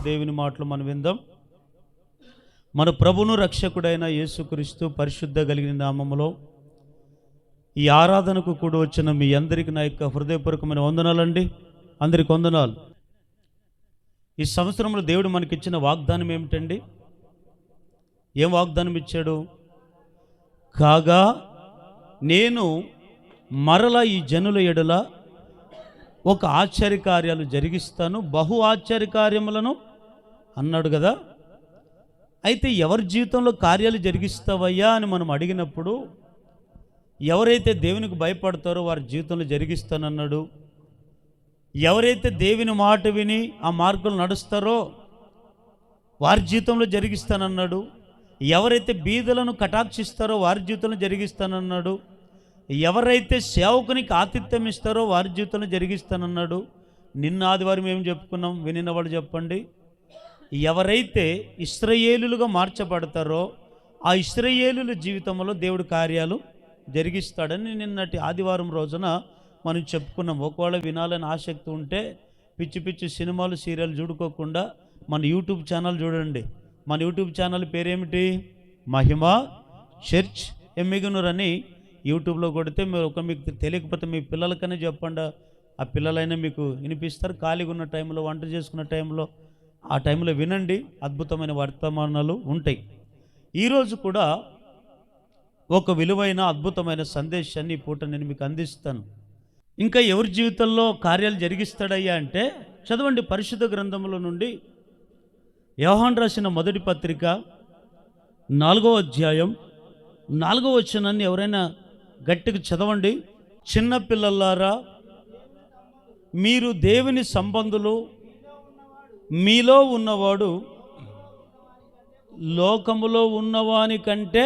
దేవుని మాటలు మనం విందాం. మన ప్రభును రక్షకుడైన యేసుక్రీస్తు పరిశుద్ధ కలిగిన నామములో ఈ ఆరాధనకు కూడా వచ్చిన మీ అందరికీ నా యొక్క హృదయపూర్వకమైన వందనాలండి. అందరికి వందనాలు. ఈ సంవత్సరంలో దేవుడు మనకిచ్చిన వాగ్దానం ఏమిటండి? ఏం వాగ్దానం ఇచ్చాడు? కాగా నేను మరల ఈ జనుల ఎడల ఒక ఆశ్చర్యకార్యాలు జరిగిస్తాను, బహు ఆశ్చర్యకార్యములను అన్నాడు కదా. అయితే ఎవరి జీవితంలో కార్యాలు జరిగిస్తావయ్యా అని మనం అడిగినప్పుడు, ఎవరైతే దేవునికి భయపడతారో వారి జీవితంలో జరిగిస్తానన్నాడు. ఎవరైతే దేవుని మాట విని ఆ మార్గంలో నడుస్తారో వారి జీవితంలో జరిగిస్తానన్నాడు. ఎవరైతే బీదలను కటాక్షిస్తారో వారి జీవితంలో జరిగిస్తానన్నాడు. ఎవరైతే సేవకునికి ఆతిథ్యం ఇస్తారో వారి జీవితంలో జరిగిస్తానన్నాడు. నిన్న ఆదివారం ఏం చెప్పుకున్నాం? వినిన వాళ్ళు చెప్పండి. ఎవరైతే ఇశ్రాయేలులుగా మార్చబడతారో ఆ ఇశ్రాయేలుల జీవితంలో దేవుడు కార్యాలు జరిగిస్తాడని నిన్నటి ఆదివారం రోజున మనం చెప్పుకున్నాం. ఒకవేళ వినాలని ఆసక్తి ఉంటే పిచ్చి పిచ్చి సినిమాలు సీరియల్ చూడుకోకుండా మన యూట్యూబ్ ఛానల్ చూడండి. మన యూట్యూబ్ ఛానల్ పేరేమిటి? మహిమ చర్చ్ ఎమ్మిగనూర్ అని యూట్యూబ్లో కొడితే మీకు తెలియకపోతే మీ పిల్లలకనే చెప్పండి. ఆ పిల్లలైనా మీకు వినిపిస్తారు. ఖాళీగా ఉన్న టైంలో, వంట చేసుకున్న టైంలో, ఆ టైంలో వినండి. అద్భుతమైన వర్తమానాలు ఉంటాయి. ఈరోజు కూడా ఒక విలువైన అద్భుతమైన సందేశాన్ని ఈ పూట నేను మీకు అందిస్తాను. ఇంకా ఎవరి జీవితంలో కార్యాలు జరిగిస్తాడయ్యా అంటే చదవండి. పరిశుద్ధ గ్రంథముల నుండి యోహాను రాసిన మొదటి పత్రిక 4వ అధ్యాయం 4వ వచనాన్ని ఎవరైనా గట్టిగా చదవండి. చిన్నపిల్లలారా, మీరు దేవుని సంబంధులు, మీలో ఉన్నవాడు లోకములో ఉన్నవాని కంటే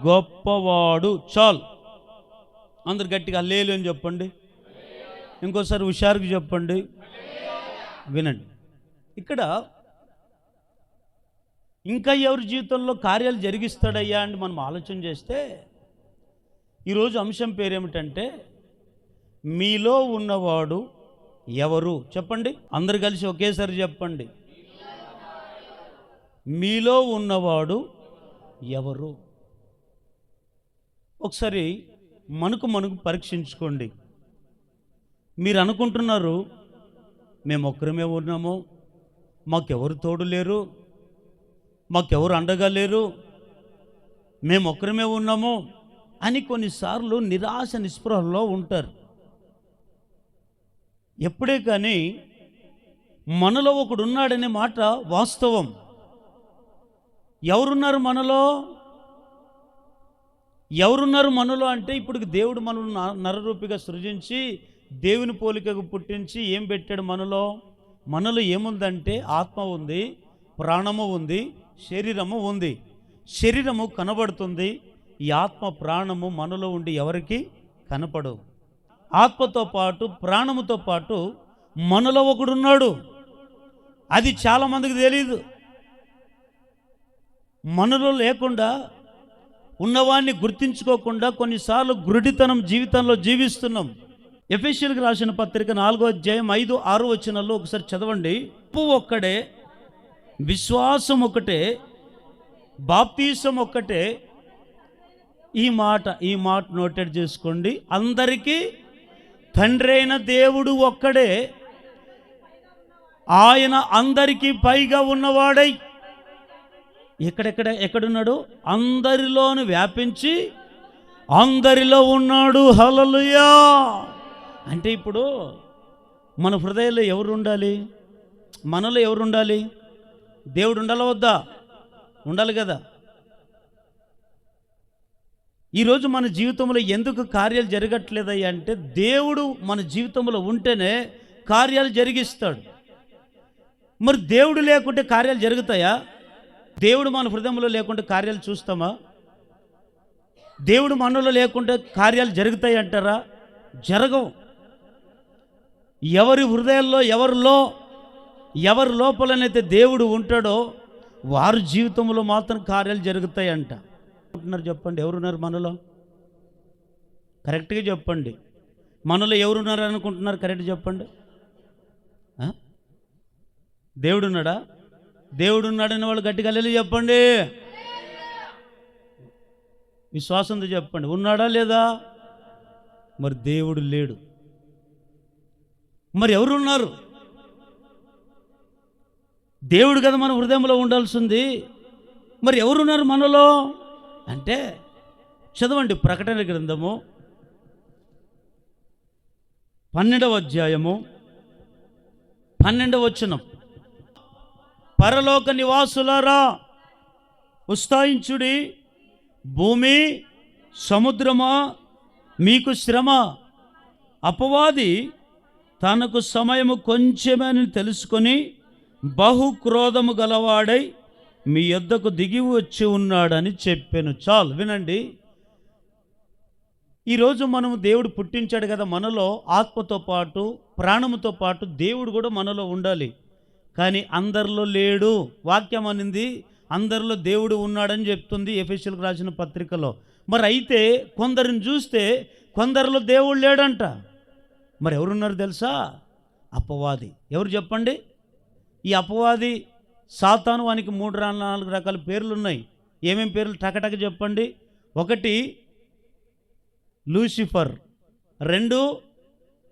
గొప్పవాడు. చాలు. అందరు గట్టిగా హల్లెలూయా అని చెప్పండి. ఇంకోసారి హుషారుగా చెప్పండి. వినండి. ఇక్కడ ఇంకా ఎవరి జీవితంలో కార్యాలు జరిగిస్తాడయ్యా అని మనం ఆలోచన చేస్తే ఈరోజు అంశం పేరేమిటంటే మీలో ఉన్నవాడు ఎవరు? చెప్పండి. అందరు కలిసి ఒకేసారి చెప్పండి. మీలో ఉన్నవాడు ఎవరు? ఒకసారి మనకు పరీక్షించుకోండి. మీరు అనుకుంటున్నారు మేము ఒక్కరమే ఉన్నాము, మాకెవరు తోడు లేరు, మాకెవరు అండగా లేరు, మేము ఒక్కరమే ఉన్నాము అని కొన్నిసార్లు నిరాశ నిస్పృహల్లో ఉంటారు. ఎప్పుడే కానీ మనలో ఒకడు ఉన్నాడనే మాట వాస్తవం. ఎవరున్నారు మనలో? ఎవరున్నారు మనలో అంటే ఇప్పుడు దేవుడు మనల్ని నరరూపిగా సృజించి దేవుని పోలికకు పుట్టించి ఏం పెట్టాడు మనలో? మనలో ఏముందంటే ఆత్మ ఉంది, ప్రాణము ఉంది, శరీరము ఉంది. శరీరము కనబడుతుంది. ఈ ఆత్మ ప్రాణము మనలో ఉండి ఎవరికి కనపడవు. ఆత్మతో పాటు ప్రాణముతో పాటు మనలో ఒకడున్నాడు. అది చాలామందికి తెలీదు. మనలో లేకుండా ఉన్నవాన్ని గుర్తించుకోకుండా కొన్నిసార్లు గురుడితనం జీవితంలో జీవిస్తున్నాం. ఎఫెసీయులకు రాసిన పత్రిక 4వ అధ్యాయం 5, 6 వచనాల్లో ఒకసారి చదవండి. ఉప్పు ఒక్కడే, విశ్వాసం ఒకటే, బాప్తీసం ఒక్కటే. ఈ మాట నోటెడ్ చేసుకోండి. అందరికీ తండ్రి అయిన దేవుడు ఒక్కడే, ఆయన అందరికీ పైగా ఉన్నవాడై ఎక్కడున్నాడు? అందరిలోను వ్యాపించి అందరిలో ఉన్నాడు. హల్లెలూయా. అంటే ఇప్పుడు మన హృదయంలో ఎవరు ఉండాలి? మనలో ఎవరు ఉండాలి? దేవుడు ఉండాలా వద్దా? ఉండాలి కదా. ఈరోజు మన జీవితంలో ఎందుకు కార్యాలు జరగట్లేదయ్యా అంటే దేవుడు మన జీవితంలో ఉంటేనే కార్యాలు జరిగిస్తాడు. మరి దేవుడు లేకుంటే కార్యాలు జరుగుతాయా? దేవుడు మన హృదయంలో లేకుంటే కార్యాలు చూస్తామా? దేవుడు మనలో లేకుంటే కార్యాలు జరుగుతాయి అంటారా? జరగవు. ఎవరి హృదయాల్లో ఎవరి లోపలనైతే దేవుడు ఉంటాడో వారి జీవితంలో మాత్రం కార్యాలు జరుగుతాయి అంట. చెప్పండి, ఎవరున్నారు మనలో? కరెక్ట్గా చెప్పండి. మనలో ఎవరున్నారు అనుకుంటున్నారు? కరెక్ట్ చెప్పండి. దేవుడున్నాడా? దేవుడున్నాడని వాళ్ళు గట్టిగా హల్లెలూయా చెప్పండి. విశ్వాసంతో చెప్పండి. ఉన్నాడా లేదా? మరి దేవుడు లేడు. మరి ఎవరున్నారు? దేవుడు కదా మన హృదయంలో ఉండాల్సింది. మరి ఎవరున్నారు మనలో అంటే చదవండి ప్రకటన గ్రంథము 12వ అధ్యాయము 12వ వచనం. పరలోక నివాసులారా ఉత్సాహించుడి, భూమి సముద్రమా మీకు శ్రమ. అపవాది తనకు సమయము కొంచెమని తెలుసుకొని బహుక్రోధము గలవాడై మీ యొద్దకు దిగి వచ్చి ఉన్నాడని చెప్పాను. చాలు వినండి. ఈరోజు మనము దేవుడు పుట్టించాడు కదా, మనలో ఆత్మతో పాటు ప్రాణముతో పాటు దేవుడు కూడా మనలో ఉండాలి. కానీ అందరిలో లేడు. వాక్యం అనింది అందరిలో దేవుడు ఉన్నాడని చెప్తుంది ఎఫెసీయులకు రాసిన పత్రికలో. మరి అయితే కొందరిని చూస్తే కొందరిలో దేవుడు లేడంట. మరి ఎవరున్నారు తెలుసా? అపవాది. ఎవరు చెప్పండి? ఈ అపవాది సాతాను, వానికి 3-4 రకాల పేర్లు ఉన్నాయి. ఏమేం పేర్లు టకటక చెప్పండి. 1 లూసిఫర్, 2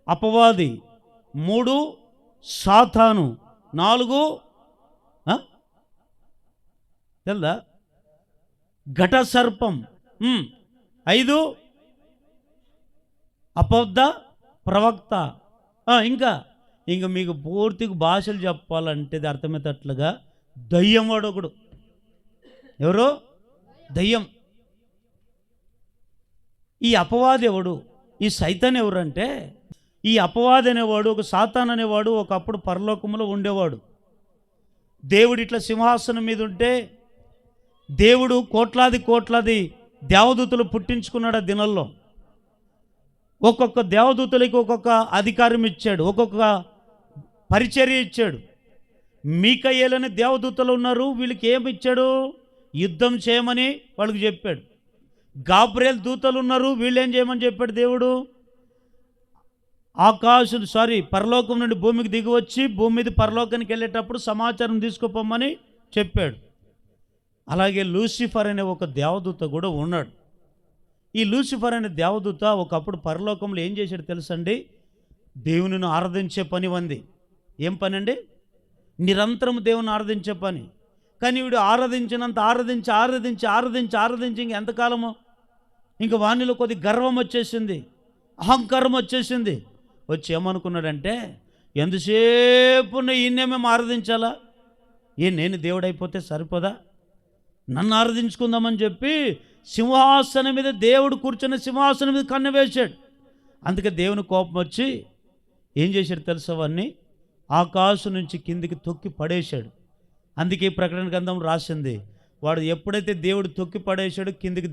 అపవాది, 3 సాతాను, 4 తెల్దా ఘట సర్పం, 5 అబద్ధ ప్రవక్త. ఇంకా మీకు పూర్తిగా భాషలు చెప్పాలంటే అర్థమయ్యేటట్లుగా దయ్యం వాడు ఒకడు. ఎవరో దయ్యం. ఈ అపవాది ఎవడు? ఈ సైతాన్ ఎవరంటే ఈ అపవాది అనేవాడు, ఒక సాతాన్ అనేవాడు ఒకప్పుడు పరలోకంలో ఉండేవాడు. దేవుడు ఇట్లా సింహాసనం మీద ఉంటే దేవుడు కోట్లాది దేవదూతలు పుట్టించుకున్నాడు. ఆ దినాల్లో ఒక్కొక్క దేవదూతలకి ఒక్కొక్క అధికారం ఇచ్చాడు, ఒక్కొక్క పరిచర్య ఇచ్చాడు. మీకాయేలనే దేవదూతలు ఉన్నారు. వీళ్ళకి ఏమి ఇచ్చాడు? యుద్ధం చేయమని వాళ్ళకి చెప్పాడు. గాబ్రియల్ దూతలు ఉన్నారు. వీళ్ళు ఏం చేయమని చెప్పాడు దేవుడు? పరలోకం నుండి భూమికి దిగి వచ్చి భూమి మీద పరలోకానికి వెళ్ళేటప్పుడు సమాచారం తీసుకుపోమని చెప్పాడు. అలాగే లూసిఫర్ అనే ఒక దేవదూత కూడా ఉన్నాడు. ఈ లూసిఫర్ అనే దేవదూత ఒకప్పుడు పరలోకంలో ఏం చేశాడు తెలుసండి? దేవునిని ఆరాధించే పని ఉంది. ఏం పని అండి? నిరంతరం దేవుని ఆరాధించే పని. కానీ వీడు ఆరాధించినంత ఆరాధించి ఎంతకాలము ఇంక వానిలో కొద్ది గర్వం వచ్చేసింది, అహంకారం వచ్చేసింది. వచ్చి ఏమనుకున్నాడంటే, ఎంతసేపు ఈయన్నే మేము ఆరాధించాలా? నేను దేవుడైపోతే సరిపోదా? నన్ను ఆరాధించుకుందామని చెప్పి సింహాసనం మీద, దేవుడు కూర్చున్న సింహాసనం మీద కన్ను వేశాడు. అందుకే దేవుని కోపం వచ్చి ఏం చేశాడు తెలుసా? వాడిని ఆకాశం నుంచి కిందికి తొక్కి పడేశాడు. అందుకే ప్రకటన గ్రంథం రాసింది, వాడు ఎప్పుడైతే దేవుడు తొక్కి పడేశాడు కిందికి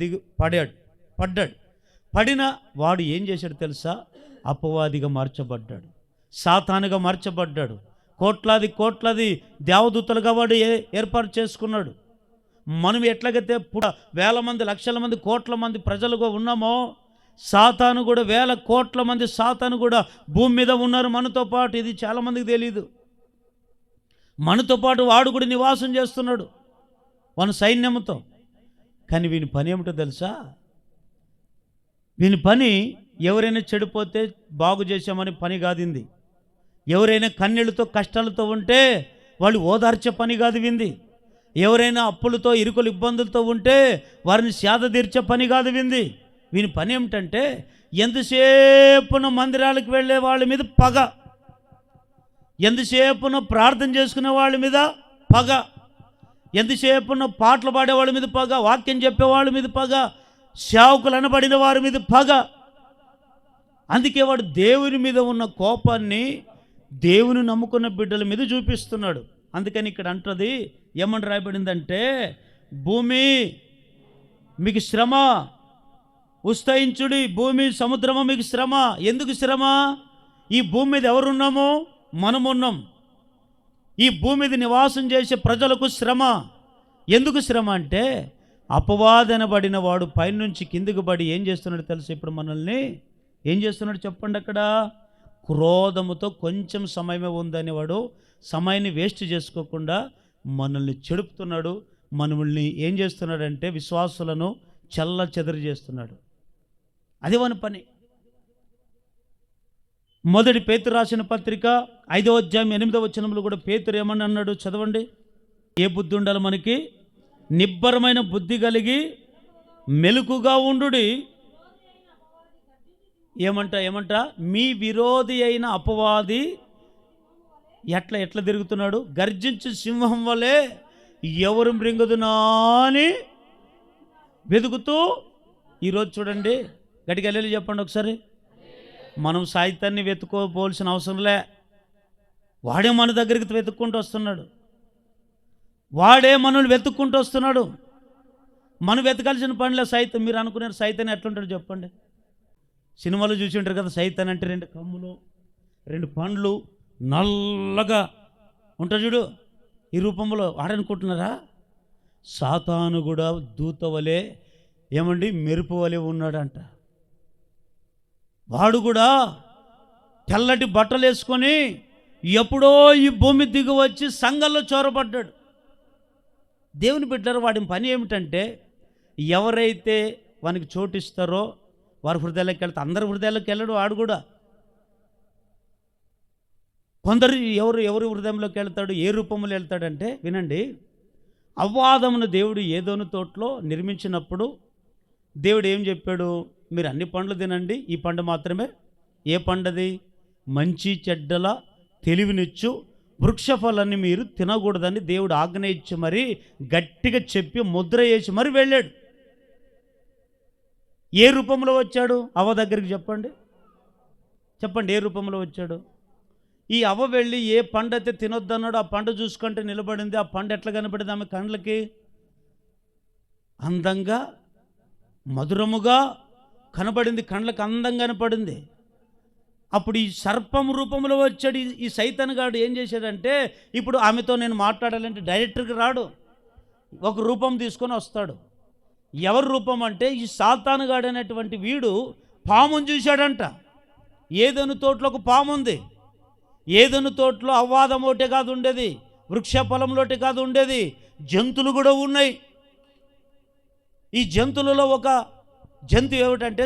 పడిన వాడు ఏం చేశాడు తెలుసా? అపవాదిగా మార్చబడ్డాడు, సాతానుగా మార్చబడ్డాడు. కోట్లాది దేవదూతలుగా వాడు ఏర్పాటు చేసుకున్నాడు. మనం ఎట్లాగైతే వేల మంది, లక్షల మంది, కోట్ల మంది ప్రజలుగా ఉన్నామో, సాతాను కూడా వేల కోట్ల మంది సాతాను కూడా భూమి మీద ఉన్నారు మనతో పాటు. ఇది చాలామందికి తెలీదు. మనతో పాటు వాడు కూడా నివాసం చేస్తున్నాడు మన సైన్యంతో. కానీ వీని పని ఏమిటో తెలుసా? వీని పని ఎవరైనా చెడిపోతే బాగు చేసామని పని కాదింది. ఎవరైనా కన్నీళ్ళతో కష్టాలతో ఉంటే వాళ్ళు ఓదార్చే పని కాదు వింది. ఎవరైనా అప్పులతో ఇరుకులు ఇబ్బందులతో ఉంటే వారిని సేద తీర్చే పని కాదు వింది. వీని పని ఏమిటంటే ఎంతసేపున మందిరాలకు వెళ్ళే వాళ్ళ మీద పగ, ఎంతసేపున ప్రార్థన చేసుకునే వాళ్ళ మీద పగ, ఎంతసేపున పాటలు పాడేవాళ్ళ మీద పగ, వాక్యం చెప్పేవాళ్ళ మీద పగ, సేవకులు అనబడిన వారి మీద పగ. అందుకే వాడు దేవుని మీద ఉన్న కోపాన్ని దేవుని నమ్ముకున్న బిడ్డల మీద చూపిస్తున్నాడు. అందుకని ఇక్కడ అంటది, ఏమని రాయబడిందంటే, భూమి మీకు శ్రమ, ఉత్సహించుడి, భూమి సముద్రము మీకు శ్రమ. ఎందుకు శ్రమ? ఈ భూమి మీద ఎవరున్నామో మనమున్నాం. ఈ భూమి మీద నివాసం చేసే ప్రజలకు శ్రమ. ఎందుకు శ్రమ అంటే, అపవాదనబడిన వాడు పైనుంచి కిందికి పడి ఏం చేస్తున్నాడు తెలుసు? ఇప్పుడు మనల్ని ఏం చేస్తున్నాడు చెప్పండి? అక్కడ క్రోధముతో కొంచెం సమయమే ఉందనేవాడు సమయాన్ని వేస్ట్ చేసుకోకుండా మనల్ని చెడుపుతున్నాడు. మనల్ని ఏం చేస్తున్నాడంటే విశ్వాసులను చల్ల చెదరు చేస్తున్నాడు. అది వాని పని. మొదటి పేతురు రాసిన పత్రిక 5వ అధ్యాయం 8వ వచనంలో కూడా పేతురు ఏమని అన్నాడు చదవండి. ఏ బుద్ధి ఉండాలి మనకి? నిబ్బరమైన బుద్ధి కలిగి మెలకుగా ఉండుడి. ఏమంట మీ విరోధి అయిన అపవాది ఎట్లా తిరుగుతున్నాడు? గర్జించు సింహం వలె ఎవరు మృంగుదునా అని వెతుకుతూ. ఈరోజు చూడండి, గట్టిగా వెళ్ళి చెప్పండి ఒకసారి. మనం సాహిత్యాన్ని వెతుక్కోపోవాల్సిన అవసరంలే. వాడే మన దగ్గరికి వెతుక్కుంటూ వస్తున్నాడు. వాడే మనల్ని వెతుక్కుంటూ వస్తున్నాడు. మనం వెతకాల్సిన పనిలే సైతం. మీరు అనుకున్నారు సైతాన్ని ఎట్లుంటాడు చెప్పండి. సినిమాలో చూసి ఉంటారు కదా, సైతాన్ అంటే 2 కమ్ములు 2 పండ్లు నల్లగా ఉంటాడు చూడు. ఈ రూపంలో వాడనుకుంటున్నారా? సాతాను కూడా దూత వలె మెరుపు వలె ఉన్నాడంట. వాడు కూడా తెల్లటి బట్టలు వేసుకొని ఎప్పుడో ఈ భూమి దిగి వచ్చి సంఘంలో చొరబడ్డాడు. దేవుని బిడ్డలారా, వాడి పని ఏమిటంటే ఎవరైతే వానికి చోటిస్తారో వారి హృదయాలకు వెళ్తే, అందరి హృదయాలకు వెళ్ళడు వాడు కూడా. కొందరు ఎవరి హృదయంలోకి వెళ్తాడు, ఏ రూపంలో వెళ్తాడంటే వినండి. అవ్వాదమును దేవుడు ఏదోను తోటలో నిర్మించినప్పుడు దేవుడు ఏం చెప్పాడు? మీరు అన్ని పండ్లు తినండి, ఈ పండు మాత్రమే. ఏ పండది? మంచి చెడ్డల తెలివినిచ్చు వృక్షఫలాన్ని మీరు తినకూడదని దేవుడు ఆజ్ఞ ఇచ్చి మరి గట్టిగా చెప్పి ముద్ర వేసి మరి వెళ్ళాడు. ఏ రూపంలో వచ్చాడు? అవ్వ దగ్గరికి చెప్పండి. ఏ రూపంలో వచ్చాడు? ఈ అవ్వ వెళ్ళి ఏ పండు అయితే తినొద్దన్నాడు ఆ పండు చూసుకుంటే నిలబడింది. ఆ పండు ఎట్లా కనపడింది? ఆమె కండ్లకి అందంగా మధురముగా కనపడింది, కండ్లకు అందంగా కనపడింది. అప్పుడు ఈ సర్పం రూపంలో వచ్చాడు ఈ సైతాన్ గాడు. ఏం చేశాడంటే, ఇప్పుడు ఆమెతో నేను మాట్లాడాలంటే డైరెక్టర్కి రాడు, ఒక రూపం తీసుకొని వస్తాడు. ఎవరి రూపం అంటే ఈ సాతాను గాడు అనేటువంటి వీడు పాముని చూశాడంట. ఏదోను తోటలో ఒక పాము ఉంది. ఏదోను తోటలో అవ్వాదం ఒకటే కాదు ఉండేది, వృక్ష ఫలంలోటే కాదు ఉండేది, జంతువులు కూడా ఉన్నాయి. ఈ జంతువులలో ఒక జంతువు ఏమిటంటే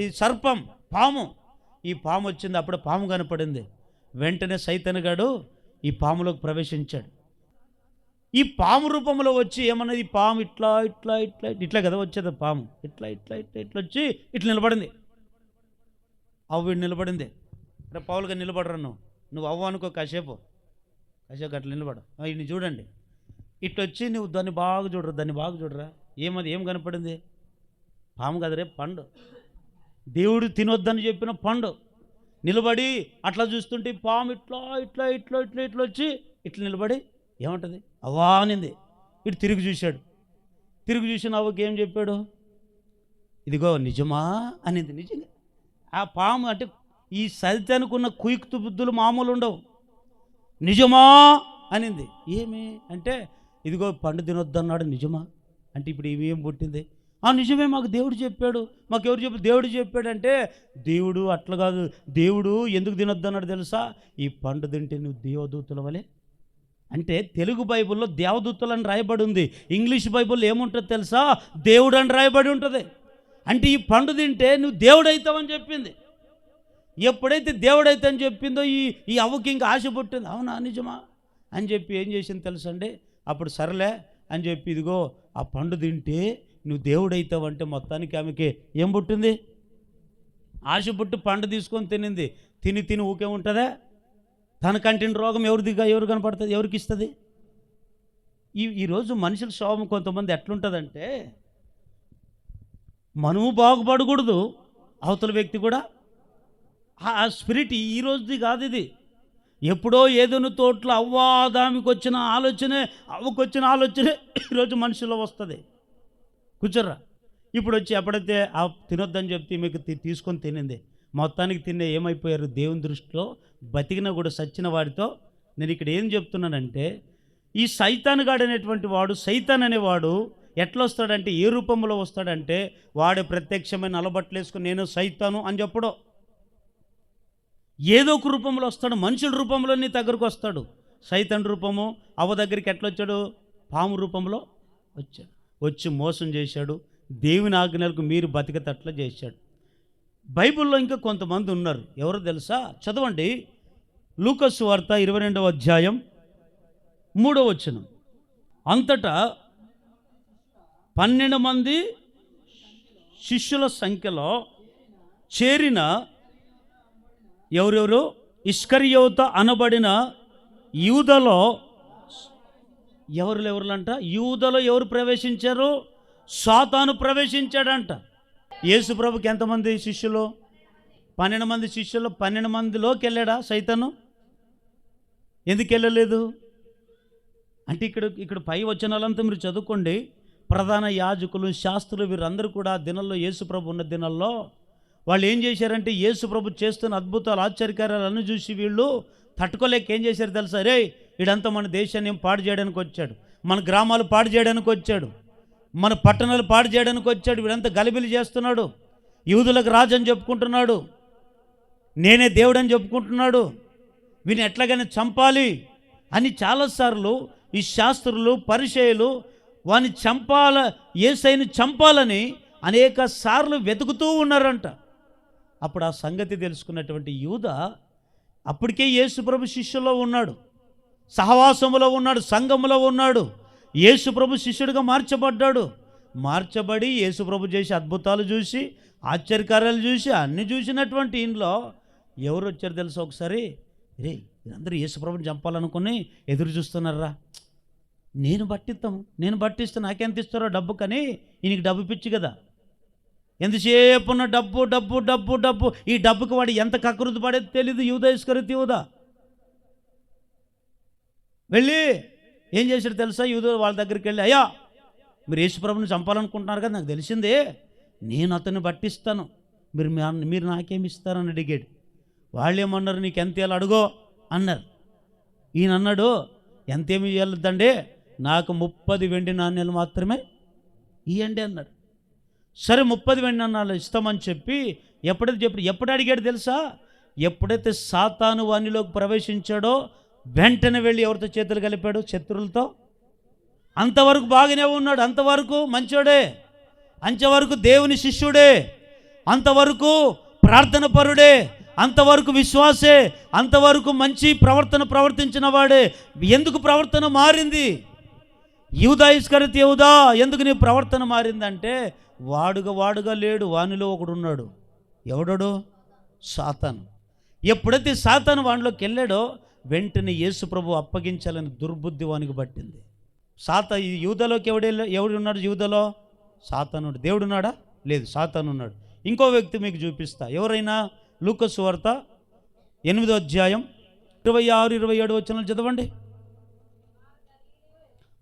ఈ సర్పం, పాము. ఈ పాము వచ్చింది, అప్పుడు పాము కనపడింది. వెంటనే సైతాను గాడు ఈ పాములోకి ప్రవేశించాడు. ఈ పాము రూపంలో వచ్చి ఏమన్నది? ఈ పాము ఇట్లా ఇట్లా ఇట్లా ఇట్లా కదా వచ్చేది. పాము ఇట్లా ఇట్లా ఇట్లా ఇట్లా వచ్చి ఇట్లా నిలబడింది. వీడు నిలబడింది. రే పావులుగా నిలబడరా, నువ్వు అవ్వ అనుకో, కాసేపు అట్లా నిలబడ. ఇన్ని చూడండి. ఇట్లా వచ్చి నువ్వు దాన్ని బాగా చూడరా. ఏం కనపడింది? పాము కదరే, పండు. దేవుడు తినొద్దని చెప్పిన పండు. నిలబడి అట్లా చూస్తుంటే పాము ఇట్లా ఇట్లా ఇట్లా ఇట్లా ఇట్లా వచ్చి ఇట్లా నిలబడి ఏమంటుంది? అవ్వా అనింది. ఇటు తిరిగి చూశాడు. తిరిగి చూసిన అవ్వకి ఏం చెప్పాడు? ఇదిగో నిజమా అనింది. నిజంగా ఆ పాము అంటే ఈ సైతానుకున్న కుయుక్తు బుద్ధులు మామూలు ఉండవు. నిజమా అనింది. ఏమి అంటే, ఇదిగో పండు తినొద్దన్నాడు. నిజమా అంటే ఇప్పుడు ఏం పుట్టింది? నిజమే, మాకు దేవుడు చెప్పాడు. మాకు ఎవరు చెప్పాడు? దేవుడు చెప్పాడంటే, దేవుడు అట్లా కాదు. దేవుడు ఎందుకు తినొద్దన్నాడు తెలుసా? ఈ పండు తింటే నువ్వు దేవదూతల వలె. అంటే తెలుగు బైబిల్లో దేవదూతలని రాయబడి ఉంది. ఇంగ్లీష్ బైబిల్లో ఏముంటుంది తెలుసా? దేవుడు అని రాయబడి ఉంటుంది. అంటే ఈ పండు తింటే నువ్వు దేవుడైతావని చెప్పింది. ఎప్పుడైతే దేవుడైతే అని చెప్పిందో ఈ అవ్వకి ఇంకా ఆశ పుట్టింది. అవునా, నిజమా అని చెప్పి ఏం చేసింది తెలుసండి? అప్పుడు సరేలే అని చెప్పి, ఇదిగో ఆ పండు తింటే నువ్వు దేవుడైతావంటే మొత్తానికి ఆమెకి ఏం పుట్టింది? ఆశ పుట్టి పండు తీసుకొని తినింది. తిని ఊకే ఉంటుందా? తన కంటిన రోగం ఎవరు కనపడుతుంది? ఎవరికి ఇస్తుంది? ఈరోజు మనుషుల స్వభావం కొంతమంది ఎట్లుంటుందంటే, మనము బాగుపడకూడదు, అవతల వ్యక్తి కూడా. ఆ స్పిరిట్ ఈ రోజుది కాదు. ఇది ఎప్పుడో ఏదైనా తోటలో అవ్వాదామికి వచ్చిన ఆలోచనే, అవ్వకొచ్చిన ఆలోచనే ఈరోజు మనుషుల్లో వస్తుంది. కూర్చోర్రా. ఇప్పుడు వచ్చి ఎప్పుడైతే ఆ తినొద్దని చెప్తే మీకు తీసుకొని తినింది. మొత్తానికి తినే ఏమైపోయారు? దేవుని దృష్టిలో బతికిన కూడా సచ్చిన వాడితో. నేను ఇక్కడ ఏం చెప్తున్నానంటే, ఈ సైతానుగాడు అనేటువంటి వాడు, సైతాన్ అనేవాడు ఎట్లా వస్తాడంటే, ఏ రూపంలో వస్తాడంటే, వాడు ప్రత్యక్షమైన నలబట్టలు వేసుకుని నేను సైతాను అని చెప్పడం. ఏదో ఒక రూపంలో వస్తాడు, మనుషుల రూపంలో నీ దగ్గరకు వస్తాడు. సైతాన్ రూపము అవ్వ దగ్గరికి ఎట్లా వచ్చాడు? పాము రూపంలో వచ్చాడు. వచ్చి మోసం చేశాడు, దేవుని ఆజ్ఞలకు మీరు బతికతట్లా చేశాడు. బైబిల్లో ఇంకా కొంతమంది ఉన్నారు. ఎవరు తెలుసా? చదవండి, లూకా సువార్త 22వ అధ్యాయం 3వ వచనం. అంతటా 12 మంది శిష్యుల సంఖ్యలో చేరిన ఎవరెవరు? ఇస్కరియోత అనబడిన యూదలో ఎవరులంట? యూదలో ఎవరు ప్రవేశించారు? సాతాను ప్రవేశించాడంట. యేసు ప్రభుకి ఎంతమంది శిష్యులు? 12 మంది శిష్యులు. 12 మందిలోకి వెళ్ళాడా సైతాను? ఎందుకు వెళ్ళలేదు అంటే ఇక్కడ పై వచనాలంతా మీరు చదువుకోండి. ప్రధాన యాజకులు, శాస్త్రులు, వీరందరూ కూడా దినాల్లో, యేసు ప్రభు ఉన్న దినాల్లో వాళ్ళు ఏం చేశారంటే, యేసు ప్రభు చేస్తున్న అద్భుతాలు, ఆశ్చర్యకార్యాలన్నీ చూసి వీళ్ళు తట్టుకోలేక ఏం చేశారు తెలుసా? రే, వీడంతా మన దేశాన్ని పాడు చేయడానికి వచ్చాడు, మన గ్రామాలు పాడు చేయడానికి వచ్చాడు, మన పట్టణాలు పాడు చేయడానికి వచ్చాడు, వీడంతా గలిబిలి చేస్తున్నాడు, యూదులకు రాజు అని చెప్పుకుంటున్నాడు, నేనే దేవుడు అని చెప్పుకుంటున్నాడు, వీని ఎట్లాగైనా చంపాలి అని చాలాసార్లు ఈ శాస్త్రులు, పరిచయులు వాని యేసయ్యను చంపాలని అనేక సార్లు వెతుకుతూ ఉన్నారంట. అప్పుడు ఆ సంగతి తెలుసుకున్నటువంటి యూద అప్పటికే యేసుప్రభు శిష్యుల్లో ఉన్నాడు, సహవాసములో ఉన్నాడు, సంఘములో ఉన్నాడు, యేసుప్రభు శిష్యుడిగా మార్చబడి యేసుప్రభు చేసి అద్భుతాలు చూసి, ఆశ్చర్యకార్యాలు చూసి, అన్ని చూసినటువంటి ఇంట్లో ఎవరు వచ్చారు తెలుసా? ఒకసారి, రే, వీరందరూ యేసుప్రభుని చంపాలనుకుని ఎదురు చూస్తున్నారా, నేను పట్టిస్తా, నాకెంత ఇస్తారో డబ్బు, కానీ ఈయనకి డబ్బు పిచ్చి కదా, ఎంతసేపు ఉన్న డబ్బు డబ్బు డబ్బు డబ్బు, ఈ డబ్బుకి వాడు ఎంత కకృతి పడేది తెలీదు. యూదా ఇస్కరియోతు యూదా వెళ్ళి ఏం చేశాడు తెలుసా? యూదా వాళ్ళ దగ్గరికి వెళ్ళి, అయ్యా, మీరు యేసుప్రభుని చంపాలనుకుంటున్నారు కదా, నాకు తెలిసిందే, నేను అతన్ని పట్టిస్తాను, మీరు నాకేమి ఇస్తారని అడిగాడు. వాళ్ళు ఏమన్నారు? నీకు ఎంత ఇవ్వాలి అడుగో అన్నారు. ఈయన అన్నాడు, ఎంతేమి ఇవ్వద్దండి, నాకు 30 వెండి నాణ్యాలు మాత్రమే ఇవ్వండి అన్నాడు. సరే, 30 వెండి నాణ్యాలు ఇస్తామని చెప్పి ఎప్పుడు అడిగాడు తెలుసా? ఎప్పుడైతే సాతాను వానిలోకి ప్రవేశించాడో వెంటనే వెళ్ళి ఎవరితో చేతులు కలిపాడు? శత్రువులతో. అంతవరకు బాగానే ఉన్నాడు, అంతవరకు మంచోడే, అంతవరకు దేవుని శిష్యుడే, అంతవరకు ప్రార్థన పరుడే, అంతవరకు విశ్వాసే, అంతవరకు మంచి ప్రవర్తించిన వాడే. ఎందుకు ప్రవర్తన మారింది? యూదా ఇస్కరియోతు యూదా, ఎందుకు నీ ప్రవర్తన మారిందంటే, వాడుగా లేడు, వానిలో ఒకడున్నాడు. ఎవడడు? సాతాను. ఎప్పుడైతే సాతాను వానిలోకి వెళ్ళాడో వెంటనే యేసు ప్రభు అప్పగించాలని దుర్బుద్ధి వానికి పట్టింది. ఈ యూదాలోకి ఎవడు ఉన్నాడు? యూదాలో సాతానుడు. దేవుడున్నాడా? లేదు, సాతాను ఉన్నాడు. ఇంకో వ్యక్తి మీకు చూపిస్తా. ఎవరైనా లూకా సువార్త 8వ అధ్యాయం 26, 27 వచనాలు చదవండి.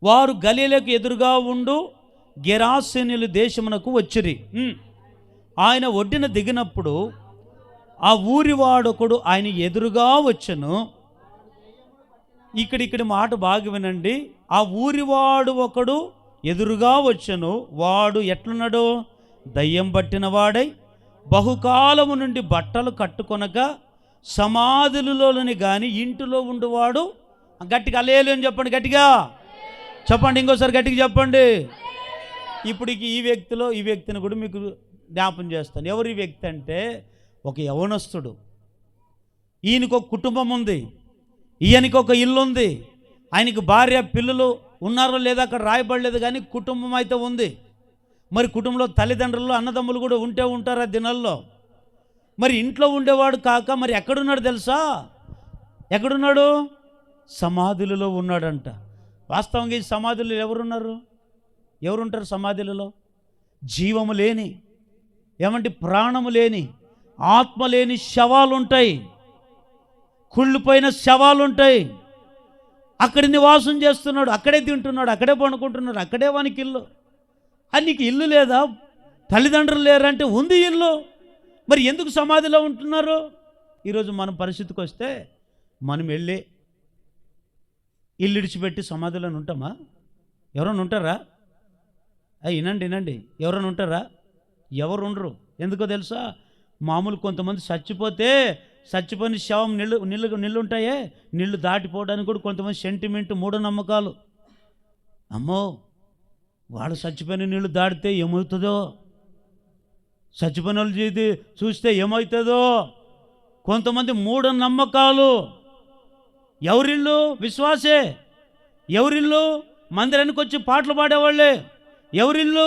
వారు గలీలకు ఎదురుగా ఉండు గెరాసేనీయుల దేశమునకు వచ్చిరి. ఆయన ఒడ్డున దిగినప్పుడు ఆ ఊరి వాడొకడు ఆయన ఎదురుగా వచ్చెను. ఇక్కడ మాట బాగా వినండి. ఆ ఊరివాడు ఒకడు ఎదురుగా వచ్చెను. వాడు ఎట్లున్నాడు? దయ్యం పట్టిన వాడై బహుకాలము నుండి బట్టలు కట్టుకొనక సమాధులలోని కానీ ఇంటిలో ఉండువాడు. గట్టిగా అలేలు అని చెప్పండి, గట్టిగా చెప్పండి, ఇంకోసారి గట్టిగా చెప్పండి. ఇప్పుడు ఈ వ్యక్తిని కూడా మీకు జ్ఞాపం చేస్తాను. ఎవరు ఈ వ్యక్తి అంటే, ఒక యవనస్తుడు. ఈయనకు ఒక కుటుంబం ఉంది, ఈయనకి ఒక ఇల్లు ఉంది, ఆయనకి భార్య పిల్లలు ఉన్నారో లేదా అక్కడ రాయబడలేదు, కానీ కుటుంబం అయితే ఉంది. మరి కుటుంబంలో తల్లిదండ్రులు, అన్నదమ్ములు కూడా ఉంటారు ఆ దినాల్లో. మరి ఇంట్లో ఉండేవాడు కాక మరి ఎక్కడున్నాడు తెలుసా? ఎక్కడున్నాడు? సమాధులలో ఉన్నాడంట. వాస్తవంగా ఈ సమాధులలో ఎవరుంటారు సమాధులలో? జీవము లేని, ఏమంటే ప్రాణము లేని, ఆత్మ లేని శవాలు ఉంటాయి, కుళ్ళిపోయిన శవాలు ఉంటాయి. అక్కడ నివాసం చేస్తున్నాడు, అక్కడే తింటున్నాడు, అక్కడే పండుకుంటున్నాడు, అక్కడే వానికి ఇల్లు. అది నీకు ఇల్లు లేదా? తల్లిదండ్రులు లేరంటే ఉంది ఇల్లు. మరి ఎందుకు సమాధిలో ఉంటున్నారు? ఈరోజు మన పరిస్థితికి వస్తే మనం వెళ్ళి ఇల్లు ఇడిచిపెట్టి సమాధిలో ఉంటామా? ఎవరైనా ఉంటారా? వినండి, ఎవరైనా ఉంటారా? ఎవరు ఉండరు. ఎందుకో తెలుసా? మామూలు కొంతమంది చచ్చిపోతే చచ్చిపోయిన శవం నీళ్ళు ఉంటాయే, నీళ్లు దాటిపోవడానికి కూడా కొంతమంది సెంటిమెంట్, మూఢనమ్మకాలు. అమ్మో, వాళ్ళు చచ్చిపోయిన నీళ్లు దాటితే ఏమవుతుందో, చచ్చిపోయిన వాళ్ళు చూస్తే ఏమవుతుందో, కొంతమంది మూఢనమ్మకాలు. ఎవరిల్లు? విశ్వాసే. ఎవరిల్లు? మందిరానికి వచ్చి పాటలు పాడేవాళ్ళే. ఎవరిల్లు?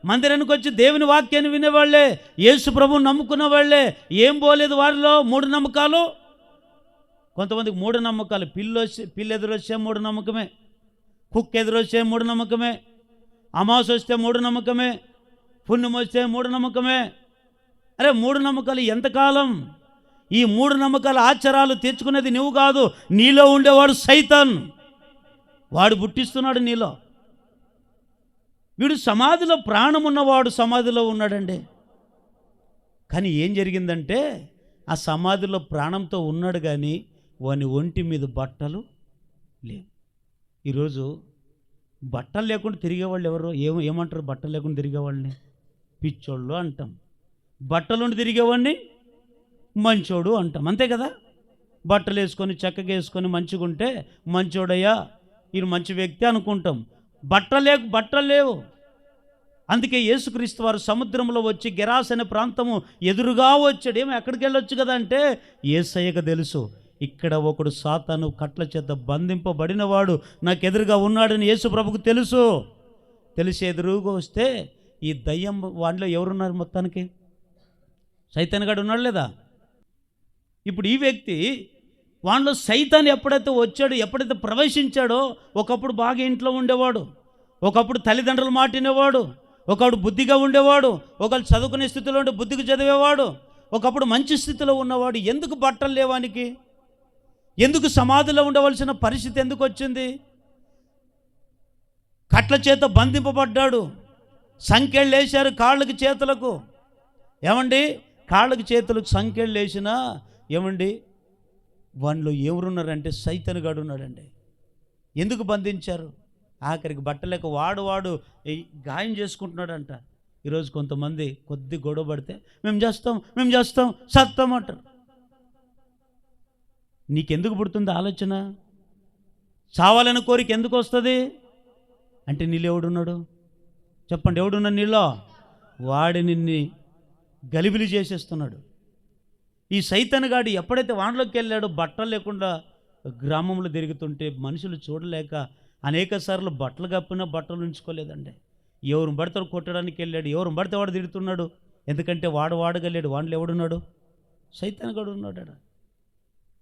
మందిరానికి వచ్చి దేవుని వాక్యాన్ని వినేవాళ్ళే, యేసు ప్రభువుని నమ్ముకున్న వాళ్ళే. ఏం పోలేదు వారిలో? మూఢనమ్మకాలు. కొంతమందికి మూఢనమ్మకాలు. పిల్లి ఎదురొచ్చే మూఢనమ్మకమే, కుక్క ఎదురొచ్చే మూఢనమ్మకమే, అమావాస్య వస్తే మూఢనమ్మకమే, పుణ్యం వస్తే మూఢనమ్మకమే. అరే, మూఢనమ్మకాలు ఎంతకాలం? ఈ మూఢనమ్మకాల ఆచారాలు తెచ్చుకునేది నువ్వు కాదు, నీలో ఉండేవాడు సైతాన్. వాడు పుట్టిస్తున్నాడు నీలో. వీడు సమాధిలో ప్రాణం ఉన్నవాడు సమాధిలో ఉన్నాడండి. కానీ ఏం జరిగిందంటే, ఆ సమాధిలో ప్రాణంతో ఉన్నాడు కానీ వాని ఒంటి మీద బట్టలు లేవు. ఈరోజు బట్టలు లేకుండా తిరిగేవాళ్ళు ఎవరు? ఏమంటారు? బట్టలు లేకుండా తిరిగేవాళ్ళని పిచ్చోళ్ళు అంటాం, బట్టలుండి తిరిగేవాడిని మంచోడు అంటాం. అంతే కదా? బట్టలు వేసుకొని చక్కగా వేసుకొని మంచిగా ఉంటే మంచోడయ్యా, ఈయన మంచి వ్యక్తి అనుకుంటాం. బట్టలు లేవు. అందుకే యేసుక్రీస్తు వారు సముద్రంలో వచ్చి గెరాస్ అనే ప్రాంతము ఎదురుగా వచ్చాడు. ఏమో ఎక్కడికి వెళ్ళొచ్చు కదా అంటే, యేసయ్యకు తెలుసు ఇక్కడ ఒకడు సాతాను కట్ల చేత బంధింపబడినవాడు నాకు ఎదురుగా ఉన్నాడని యేసు ప్రభుకు తెలుసు. తెలిసి ఎదురుగా వస్తే ఈ దయ్యం వాడిలో ఎవరున్నారు? మొత్తానికి సైతాన్గాడు ఉన్నాడు లేదా? ఇప్పుడు ఈ వ్యక్తి వాడిలో సైతాన్ ఎప్పుడైతే వచ్చాడో, ఎప్పుడైతే ప్రవేశించాడో, ఒకప్పుడు బాగా ఇంట్లో ఉండేవాడు, ఒకప్పుడు తల్లిదండ్రుల మాట వినేవాడు, ఒకప్పుడు బుద్ధిగా ఉండేవాడు, ఒకళ్ళు చదువుకునే స్థితిలో ఉంటే బుద్ధికి చదివేవాడు, ఒకప్పుడు మంచి స్థితిలో ఉన్నవాడు. ఎందుకు బట్టలు లేవానికి? ఎందుకు సమాధిలో ఉండవలసిన పరిస్థితి ఎందుకు వచ్చింది? కట్ల చేత బంధింపబడ్డాడు. సంకెళ్ళు వేశారు కాళ్ళకి చేతులకు. ఏమండి, కాళ్ళకి చేతులకు సంకెళ్ళు వేసినా ఏమండి, వాడిలో ఎవరున్నారంటే సైతానుగాడు ఉన్నాడండి. ఎందుకు బంధించారు? ఆఖరికి బట్టలేక వాడు గాయం చేసుకుంటున్నాడంట. ఈరోజు కొంతమంది కొద్ది గొడవ పడితే మేము చేస్తాం సత్తం అంటారు. నీకెందుకు పుడుతుంది ఆలోచన? చావాలని కోరిక ఎందుకు వస్తుంది అంటే, నీళ్ళు ఎవడున్నాడు చెప్పండి? ఎవడున్నాడు నీలో? వాడి నిన్ను గలిబిలి చేసేస్తున్నాడు. ఈ సైతానుగాడు ఎప్పుడైతే వానలోకి వెళ్ళాడో, బట్టలు లేకుండా గ్రామంలో తిరుగుతుంటే మనుషులు చూడలేక అనేక సార్లు బట్టలు కప్పినా బట్టలు ఉంచుకోలేదండి. ఎవరు పడితే కొట్టడానికి వెళ్ళాడు, ఎవరు పడితే వాడు తిడుతున్నాడు. ఎందుకంటే వాడగలేడు. వాడిలో ఎవడున్నాడు? సైతానుగాడు ఉన్నాడు.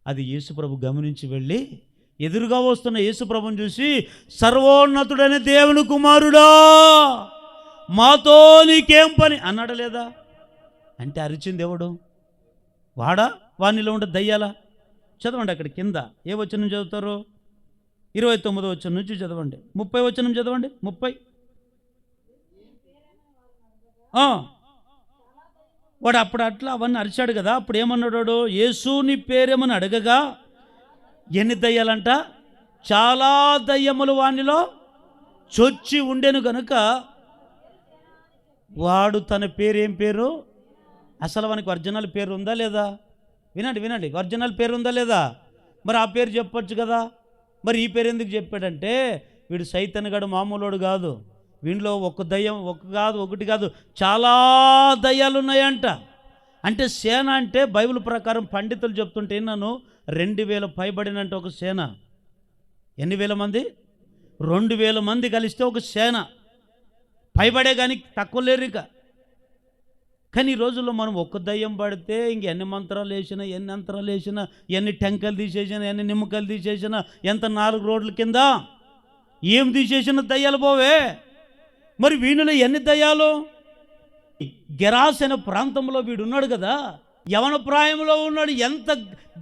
అది యేసుప్రభు గమనించి వెళ్ళి ఎదురుగా వస్తున్న యేసుప్రభుని చూసి, సర్వోన్నతుడైన దేవుని కుమారుడా, మాతో నీకేం పని అన్నాడా లేదా? అంటే అరిచింది ఎవడు? వాడా? వానిలో ఉండే దయ్యాలా? చదవండి అక్కడ కింద. ఏ వచనం చదువుతారు? 29వ వచనం నుంచి చదవండి. 30వ వచనం చదవండి. 30. వాడు అప్పుడు అట్లా అవన్నీ అరిచాడు కదా. అప్పుడు ఏమన్నాడు? యేసు నీ పేరేమని అడగగా ఎన్ని దయ్యాలంట? చాలా దయ్యములు వానిలో చొచ్చి ఉండెను గనుక వాడు తన పేరేం పేరు? అసలు వానికి ఒరిజినల్ పేరు ఉందా లేదా? వినండి, ఒరిజినల్ పేరు ఉందా లేదా? మరి ఆ పేరు చెప్పొచ్చు కదా. మరి ఈ పేరు ఎందుకు చెప్పాడంటే, వీడు సైతానుగాడు మామూలుడు కాదు. వీడిలో ఒక దయ్యం ఒకటి కాదు చాలా దయ్యాలు ఉన్నాయంట. అంటే సేన అంటే బైబిల్ ప్రకారం పండితులు చెప్తుంటే నన్ను 2000 పైబడినంటే ఒక సేన. ఎన్ని వేల మంది? 2000 మంది కలిస్తే ఒక సేన. పైబడే కానీ తక్కువ లేరు ఇక. కానీ ఈ రోజుల్లో మనం ఒక్క దయ్యం పడితే ఇంక ఎన్ని మంత్రాలు వేసినా, ఎన్ని అంతరాలు వేసినా, ఎన్ని టెంకలు తీసేసినా, ఎన్ని నిమ్మకాయలు తీసేసినా, ఎంత 4 రోడ్ల కింద ఏం తీసేసినా దయ్యాలు పోవే. మరి వీనిలో ఎన్ని దయ్యాలు? గెరాస్ అనే ప్రాంతంలో వీడు ఉన్నాడు కదా, యవన ప్రాయంలో ఉన్నాడు. ఎంత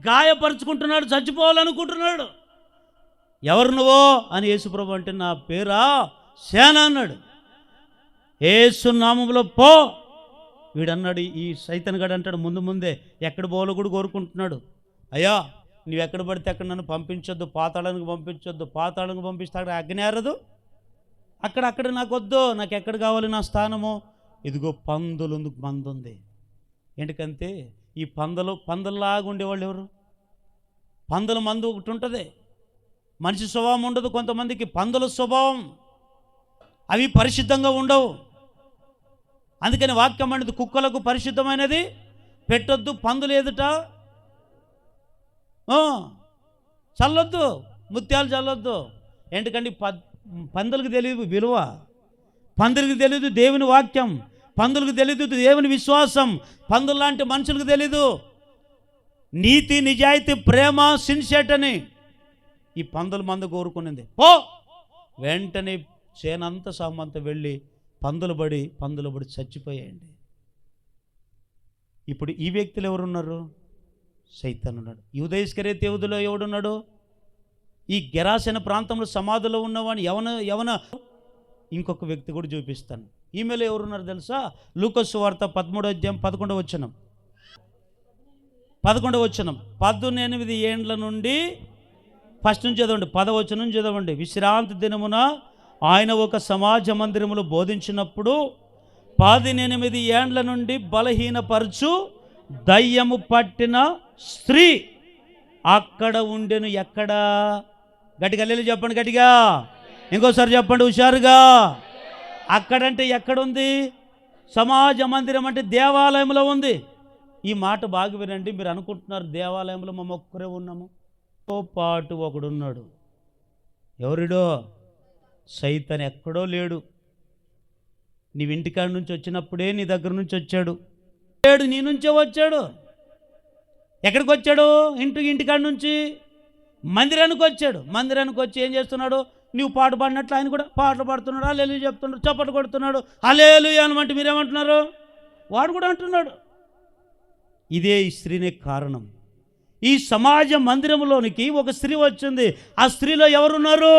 గాయపరుచుకుంటున్నాడు, చచ్చిపోవాలనుకుంటున్నాడు. ఎవరు నువ్వు అని యేసుప్రభు అంటే, నా పేరా సేన అన్నాడు. యేసు నామములో పో వీడన్నాడు. ఈ సైతానుగాడు అంటాడు ముందే ఎక్కడ పోవాలో కూడా కోరుకుంటున్నాడు. అయ్యా, నువ్వు ఎక్కడ పడితే అక్కడ నన్ను పంపించొద్దు, పాతాళానికి పంపించొద్దు. పాతాళానికి పంపిస్తే అక్కడ అగ్ని ఆరదు. అక్కడ నాకు వద్దు, నాకు ఎక్కడ కావాలి నా స్థానము? ఇదిగో పందులు మంది ఉంది. ఎందుకంటే ఈ పందల్లాగా ఉండేవాళ్ళు ఎవరు? పందుల మందు ఒకటి ఉంటుంది, మనిషి స్వభావం ఉండదు. కొంతమందికి పందుల స్వభావం, అవి పరిశుద్ధంగా ఉండవు. అందుకని వాక్యం అనేది కుక్కలకు పరిశుద్ధమైనది పెట్టొద్దు, పందులు ఎదుట చల్లొద్దు, ముత్యాలు చల్లొద్దు. ఎందుకంటే పందులకు తెలియదు విలువ, పందులకు తెలియదు దేవుని వాక్యం, పందులకు తెలియదు దేవుని విశ్వాసం, పందులు లాంటి మనుషులకు తెలీదు నీతి, నిజాయితీ, ప్రేమ, సిన్సియర్ అని. ఈ పందుల మందు కోరుకునింది పో, వెంటనే చేనంత సామంతా వెళ్ళి పందులు పడి చచ్చిపోయాయండి. ఇప్పుడు ఈ వ్యక్తులు ఎవరున్నారు? సైతాన్ ఉన్నాడు. యూదేస్కరేతు యూదులో ఎవడున్నాడు? ఈ గెరాసెన ప్రాంతంలో సమాధిలో ఉన్నవాడిని యవన ఇంకొక వ్యక్తి కూడా చూపిస్తాను. ఈమెలో ఎవరున్నారు తెలుసా? లూకా సువార్త 13వ అధ్యాయం 11వ వచనం. 18 ఏండ్ల నుండి ఫస్ట్ నుంచి చదవండి, 10వ వచనం నుంచి చదవండి. విశ్రాంతి దినమున ఆయన ఒక సమాజ మందిరములో బోధించినప్పుడు 18 ఏండ్ల నుండి బలహీనపరచు దయ్యము పట్టిన స్త్రీ అక్కడ ఉండెను. ఎక్కడ? గట్టిగా వెళ్ళి చెప్పండి, గట్టిగా ఇంకోసారి చెప్పండి హుషారుగా. అక్కడంటే ఎక్కడుంది? సమాజ మందిరం అంటే దేవాలయంలో ఉంది. ఈ మాట బాగా వినండి. మీరు అనుకుంటున్నారు దేవాలయంలో మేము ఒక్కరే ఉన్నాము. తో పాటు ఒకడున్నాడు. ఎవరిడో? సైతాన్. ఎక్కడో లేడు. నీవు ఇంటికాడ నుంచి వచ్చినప్పుడే నీ దగ్గర నుంచి వచ్చాడు. లేడు, నీ నుంచే వచ్చాడు. ఎక్కడికి వచ్చాడు? ఇంటికాడ నుంచి మందిరానికి వచ్చాడు. మందిరానికి వచ్చి ఏం చేస్తున్నాడు? నీవు పాట పాడినట్లు ఆయన కూడా పాటలు పాడుతున్నాడు, హల్లెలూయా చెప్తున్నాడు, చప్పట్లు కొడుతున్నాడు. హల్లెలూయా అనమంటే మీరేమంటున్నారు? వాడు కూడా అంటున్నాడు. ఇదే ఈ స్త్రీనే కారణం. ఈ సమాజ మందిరంలోనికి ఒక స్త్రీ వచ్చింది. ఆ స్త్రీలో ఎవరున్నారు?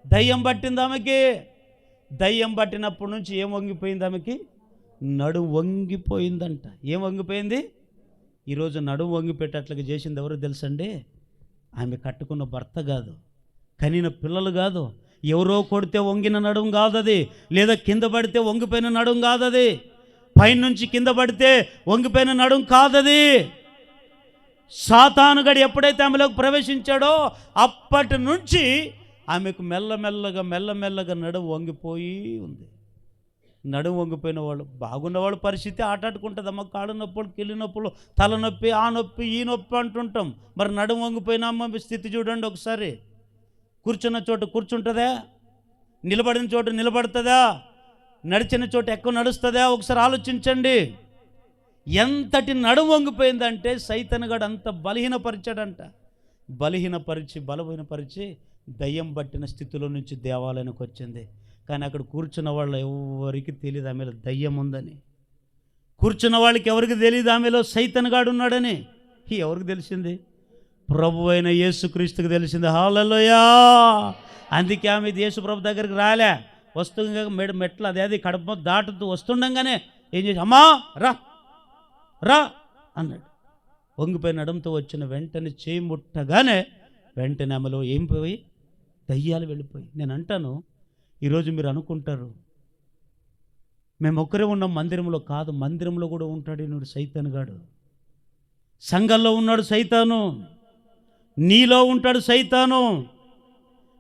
దయ్యం పట్టింది ఆమెకి. దయ్యం పట్టినప్పటి నుంచి ఏం వంగిపోయింది ఆమెకి? నడుము వంగిపోయిందంట. ఏం వంగిపోయింది? ఈరోజు నడుము వంగిపెట్టేట్లుగా చేసింది ఎవరు తెలుసండి? ఆమె కట్టుకున్న భర్త కాదు, కనిన పిల్లలు కాదు, ఎవరో కొడితే వంగిన నడుము కాదది, లేదా కింద పడితే వంగిపోయిన నడుము కాదది, పైనుంచి కింద పడితే వంగిపోయిన నడుము కాదది. సాతానుగాడు ఎప్పుడైతే ఆమెలోకి ప్రవేశించాడో అప్పటి నుంచి ఆమెకు మెల్లమెల్లగా నడుము వంగిపోయి ఉంది. నడుము వంగిపోయిన వాళ్ళు, బాగున్నవాళ్ళ పరిస్థితి ఆటాడుకుంటుందమ్మ. కాళ్ళు నొప్పులు, కిల్లి నొప్పులు, తలనొప్పి, ఆ నొప్పి, ఈ నొప్పి అంటుంటాం. మరి నడుము వంగిపోయిన అమ్మ స్థితి చూడండి ఒకసారి. కూర్చున్న చోట కూర్చుంటుందా? నిలబడిన చోట నిలబడుతుందా? నడిచిన చోట ఎక్కువ నడుస్తుందా? ఒకసారి ఆలోచించండి. ఎంతటి నడుము వంగిపోయిందంటే సైతానుగాడు అంత బలహీనపరిచాడంట. బలహీనపరిచి దయ్యం పట్టిన స్థితిలో నుంచి దేవాలయానికి వచ్చింది. కానీ అక్కడ కూర్చున్న వాళ్ళు ఎవరికి తెలియదు ఆమెలో దయ్యం ఉందని. కూర్చున్న వాళ్ళకి ఎవరికి తెలియదు ఆమెలో సైతానుగాడు ఉన్నాడని. ఎవరికి తెలిసింది? ప్రభు అయిన యేసుక్రీస్తుకి తెలిసింది. హల్లెలూయా. అందుకే ఆమె యేసు ప్రభు దగ్గరికి రాలే. వస్తుండగా మెట్లు అదే కడప దాటుతూ వస్తుండగానే ఏం చేసి, అమ్మా రా అన్నాడు. వంగిపోయిన నడంతో వచ్చిన వెంటనే చేయి ముట్టగానే వెంటనే ఆమెలో ఏం పోయి? దయ్యాలు వెళ్ళిపోయి. నేను అంటాను, ఈరోజు మీరు అనుకుంటారు మేము ఒక్కరే ఉన్నాం మందిరంలో. కాదు, మందిరంలో కూడా ఉంటాడు ఈనాడు సైతానుగాడు. సంఘంలో ఉన్నాడు సైతాను, నీలో ఉంటాడు సైతాను.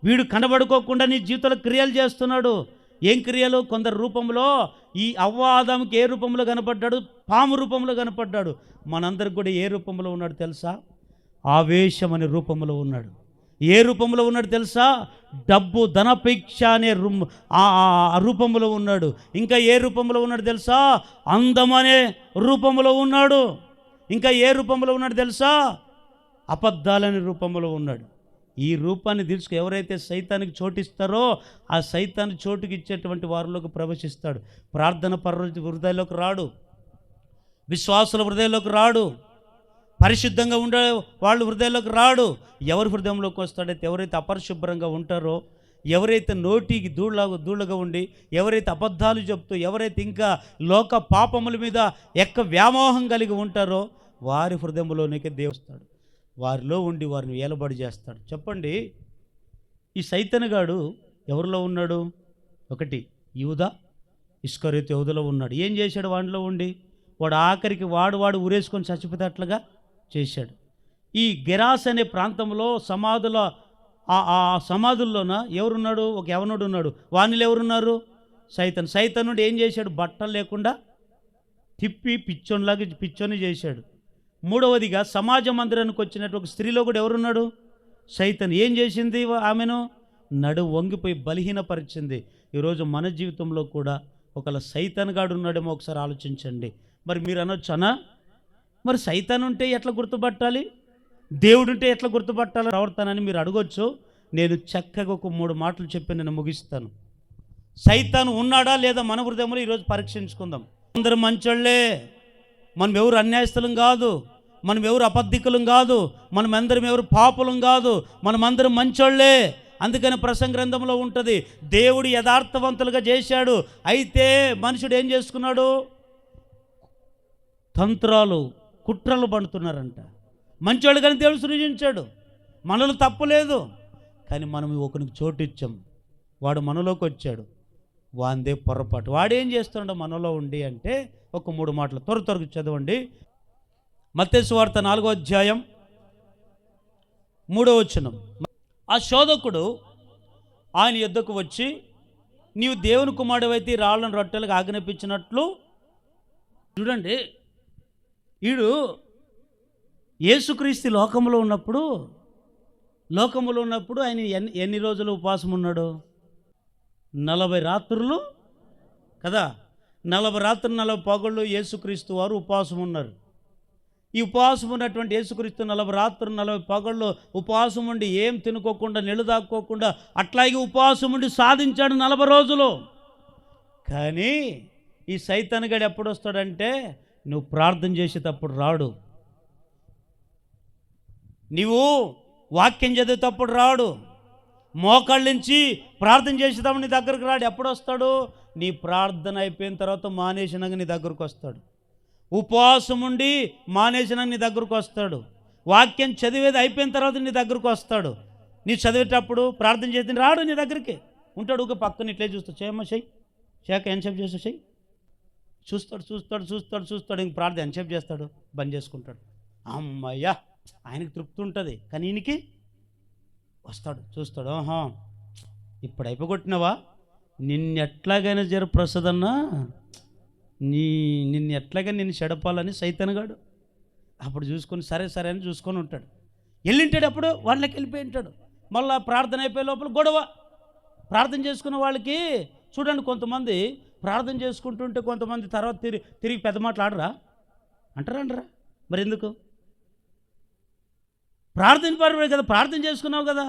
వీడు కనబడుకోకుండా నీ జీవితంలో క్రియలు చేస్తున్నాడు. ఏం క్రియలు? కొందరు రూపంలో ఈ అవ్వ ఆదాముకి ఏ రూపంలో కనపడ్డాడు? పాము రూపంలో కనపడ్డాడు. మనందరికి కూడా ఏ రూపంలో ఉన్నాడు తెలుసా? ఆవేశం అనే రూపంలో ఉన్నాడు. ఏ రూపంలో ఉన్నాడు తెలుసా? డబ్బు, ధనాపేక్ష అనే రూపంలో ఉన్నాడు. ఇంకా ఏ రూపంలో ఉన్నాడు తెలుసా? అందం అనే రూపంలో ఉన్నాడు. ఇంకా ఏ రూపంలో ఉన్నాడు తెలుసా? అబద్ధాలనే రూపంలో ఉన్నాడు. ఈ రూపాన్ని తెలుసుకు ఎవరైతే సైతానికి చోటిస్తారో ఆ సైతాన్ని చోటుకి ఇచ్చేటువంటి వారిలోకి ప్రవేశిస్తాడు. ప్రార్థన హృదయంలోకి రాడు, విశ్వాసుల హృదయంలోకి రాడు, పరిశుద్ధంగా ఉండే వాళ్ళు హృదయంలోకి రాడు. ఎవరి హృదయంలోకి వస్తాడైతే ఎవరైతే అపరిశుభ్రంగా ఉంటారో, ఎవరైతే నోటికి దూళ్ళగా ఉండి, ఎవరైతే అబద్ధాలు చెప్తూ, ఎవరైతే ఇంకా లోక పాపముల మీద వ్యామోహం కలిగి ఉంటారో వారి హృదయంలోనికి దేవుస్తాడు. వారిలో ఉండి వారిని ఏలబడి చేస్తాడు. చెప్పండి, ఈ సైతానుగాడు ఎవరిలో ఉన్నాడు? ఒకటి యూదా ఇస్కరియోతు యూదాలో ఉన్నాడు. ఏం చేశాడు? వాడిలో ఉండి వాడు ఆఖరికి వాడు ఊరేసుకొని చచ్చిపోతేట్లుగా చేశాడు. ఈ గెరాస్ అనే ప్రాంతంలో ఆ సమాధుల్లోన ఎవరున్నాడు? ఒక యవనుడు ఉన్నాడు. వానిలో ఎవరున్నారు? సైతానుడు ఏం చేశాడు? బట్టలు లేకుండా తిప్పి పిచ్చోని చేశాడు. మూడవదిగా సమాజ మందిరానికి వచ్చినట్టు ఒక స్త్రీలో కూడా ఎవరున్నాడు? సైతాను ఏం చేసింది? ఆమెను వంగిపోయి బలహీనపరిచింది. ఈరోజు మన జీవితంలో కూడా ఒకవేళ సైతానుగాడు ఉన్నాడేమో ఒకసారి ఆలోచించండి. మరి మీరు అనొచ్చానా, మరి సైతాను ఉంటే ఎట్లా గుర్తుపట్టాలి, దేవుడుంటే ఎట్లా గుర్తుపట్టాలి ప్రవర్తనని మీరు అడగొచ్చు. నేను చక్కగా ఒక 3 మాటలు చెప్పి నేను ముగిస్తాను. సైతాను ఉన్నాడా లేదా మన హృదయంలో ఈరోజు పరీక్షించుకుందాం. అందరం మంచోళ్ళే, మనం ఎవరు అన్యాయస్థలం కాదు, మనం ఎవరు అబద్ధికులం కాదు, మనం అందరం ఎవరు పాపులం కాదు, మనమందరం మంచోళ్ళే. అందుకని ప్రసంగ గ్రంథంలో ఉంటుంది, దేవుడు యథార్థవంతులుగా చేశాడు. అయితే మనుషుడు ఏం చేసుకున్నాడు? తంత్రాలు కుట్రలు పడుతున్నారంట. మంచోళ్ళు కానీ దేవుడు సృజించాడు, మనలో తప్పులేదు. కానీ మనం ఒకరికి చోటు ఇచ్చాం, వాడు మనలోకి వచ్చాడు, వాందే పొరపాటు. వాడేం చేస్తున్నాడు మనలో ఉండి అంటే ఒక 3 మాటలు త్వరగా చదవండి. మత్తయి సువార్త 4వ అధ్యాయం 3వ వచనం. ఆ శోధకుడు ఆయన యొద్దకు వచ్చి, నీవు దేవుని కుమారుడివైతే రాళ్ళను రొట్టెలకు ఆజ్ఞాపించినట్లు. చూడండి, వీడు యేసుక్రీస్తు లోకంలో ఉన్నప్పుడు ఆయన ఎన్ని రోజులు ఉపవాసం ఉన్నాడు? 40 రాత్రులు కదా. 40 రాత్రులు 40 పగళ్ళు యేసుక్రీస్తు వారు ఉపవాసం ఉన్నారు. ఈ ఉపవాసం ఉన్నటువంటి యేసుక్రీస్తు 40 రాత్రులు 40 పగళ్ళు ఉపవాసం ఉండి ఏం తినుకోకుండా నీళ్ళు తాక్కోకుండా అట్లాగే ఉపవాసం ఉండి సాధించాడు 40 రోజులు. కానీ ఈ సైతానుగాడు ఎప్పుడు వస్తాడంటే, నువ్వు ప్రార్థన చేసేటప్పుడు రాడు, నీవు వాక్యం చదివేటప్పుడు రాడు, మోకాళ్ళ నుంచి ప్రార్థన చేసేటప్పుడు నీ దగ్గరకు రాడు. ఎప్పుడు వస్తాడు? నీ ప్రార్థన అయిపోయిన తర్వాత మానేసినాక నీ దగ్గరకు వస్తాడు. ఉపవాసం ఉండి మానేసినాక నీ దగ్గరకు వస్తాడు. వాక్యం చదివేది అయిపోయిన తర్వాత నీ దగ్గరకు వస్తాడు. నీ చదివేటప్పుడు ప్రార్థన చేసి రాడు, నీ దగ్గరికి ఉంటాడు. ఒక పక్కన ఇట్లే చూస్తాడు, చేయమ్మ చెయ్యి, చేయక ఎంతసేపు చేస్తా చెయ్యి, చూస్తాడు. ఇంక ప్రార్థన ఎంతసేపు చేస్తాడు, బంద్ చేసుకుంటాడు. అమ్మయ్యా, ఆయనకి తృప్తి ఉంటుంది. కానీ ఈయనకి వస్తాడు, చూస్తాడు, ఆహా ఇప్పుడు అయిపోగొట్టినావా, నిన్నెట్లాగైనా ప్రసాదన్నా నిన్ను చెడపాలని సైతానుగాడు అప్పుడు చూసుకొని సరే అని చూసుకొని ఉంటాడు. వెళ్ళింటాడు, అప్పుడు వాళ్ళకి వెళ్ళిపోయి ఉంటాడు. మళ్ళీ ప్రార్థన అయిపోయే లోపల గొడవ. ప్రార్థన చేసుకున్న వాళ్ళకి చూడండి, కొంతమంది ప్రార్థన చేసుకుంటుంటే కొంతమంది తర్వాత తిరిగి పెద్ద మాటలు అంటారా? మరి ఎందుకు? ప్రార్థన పరమే కదా, ప్రార్థన చేసుకున్నావు కదా,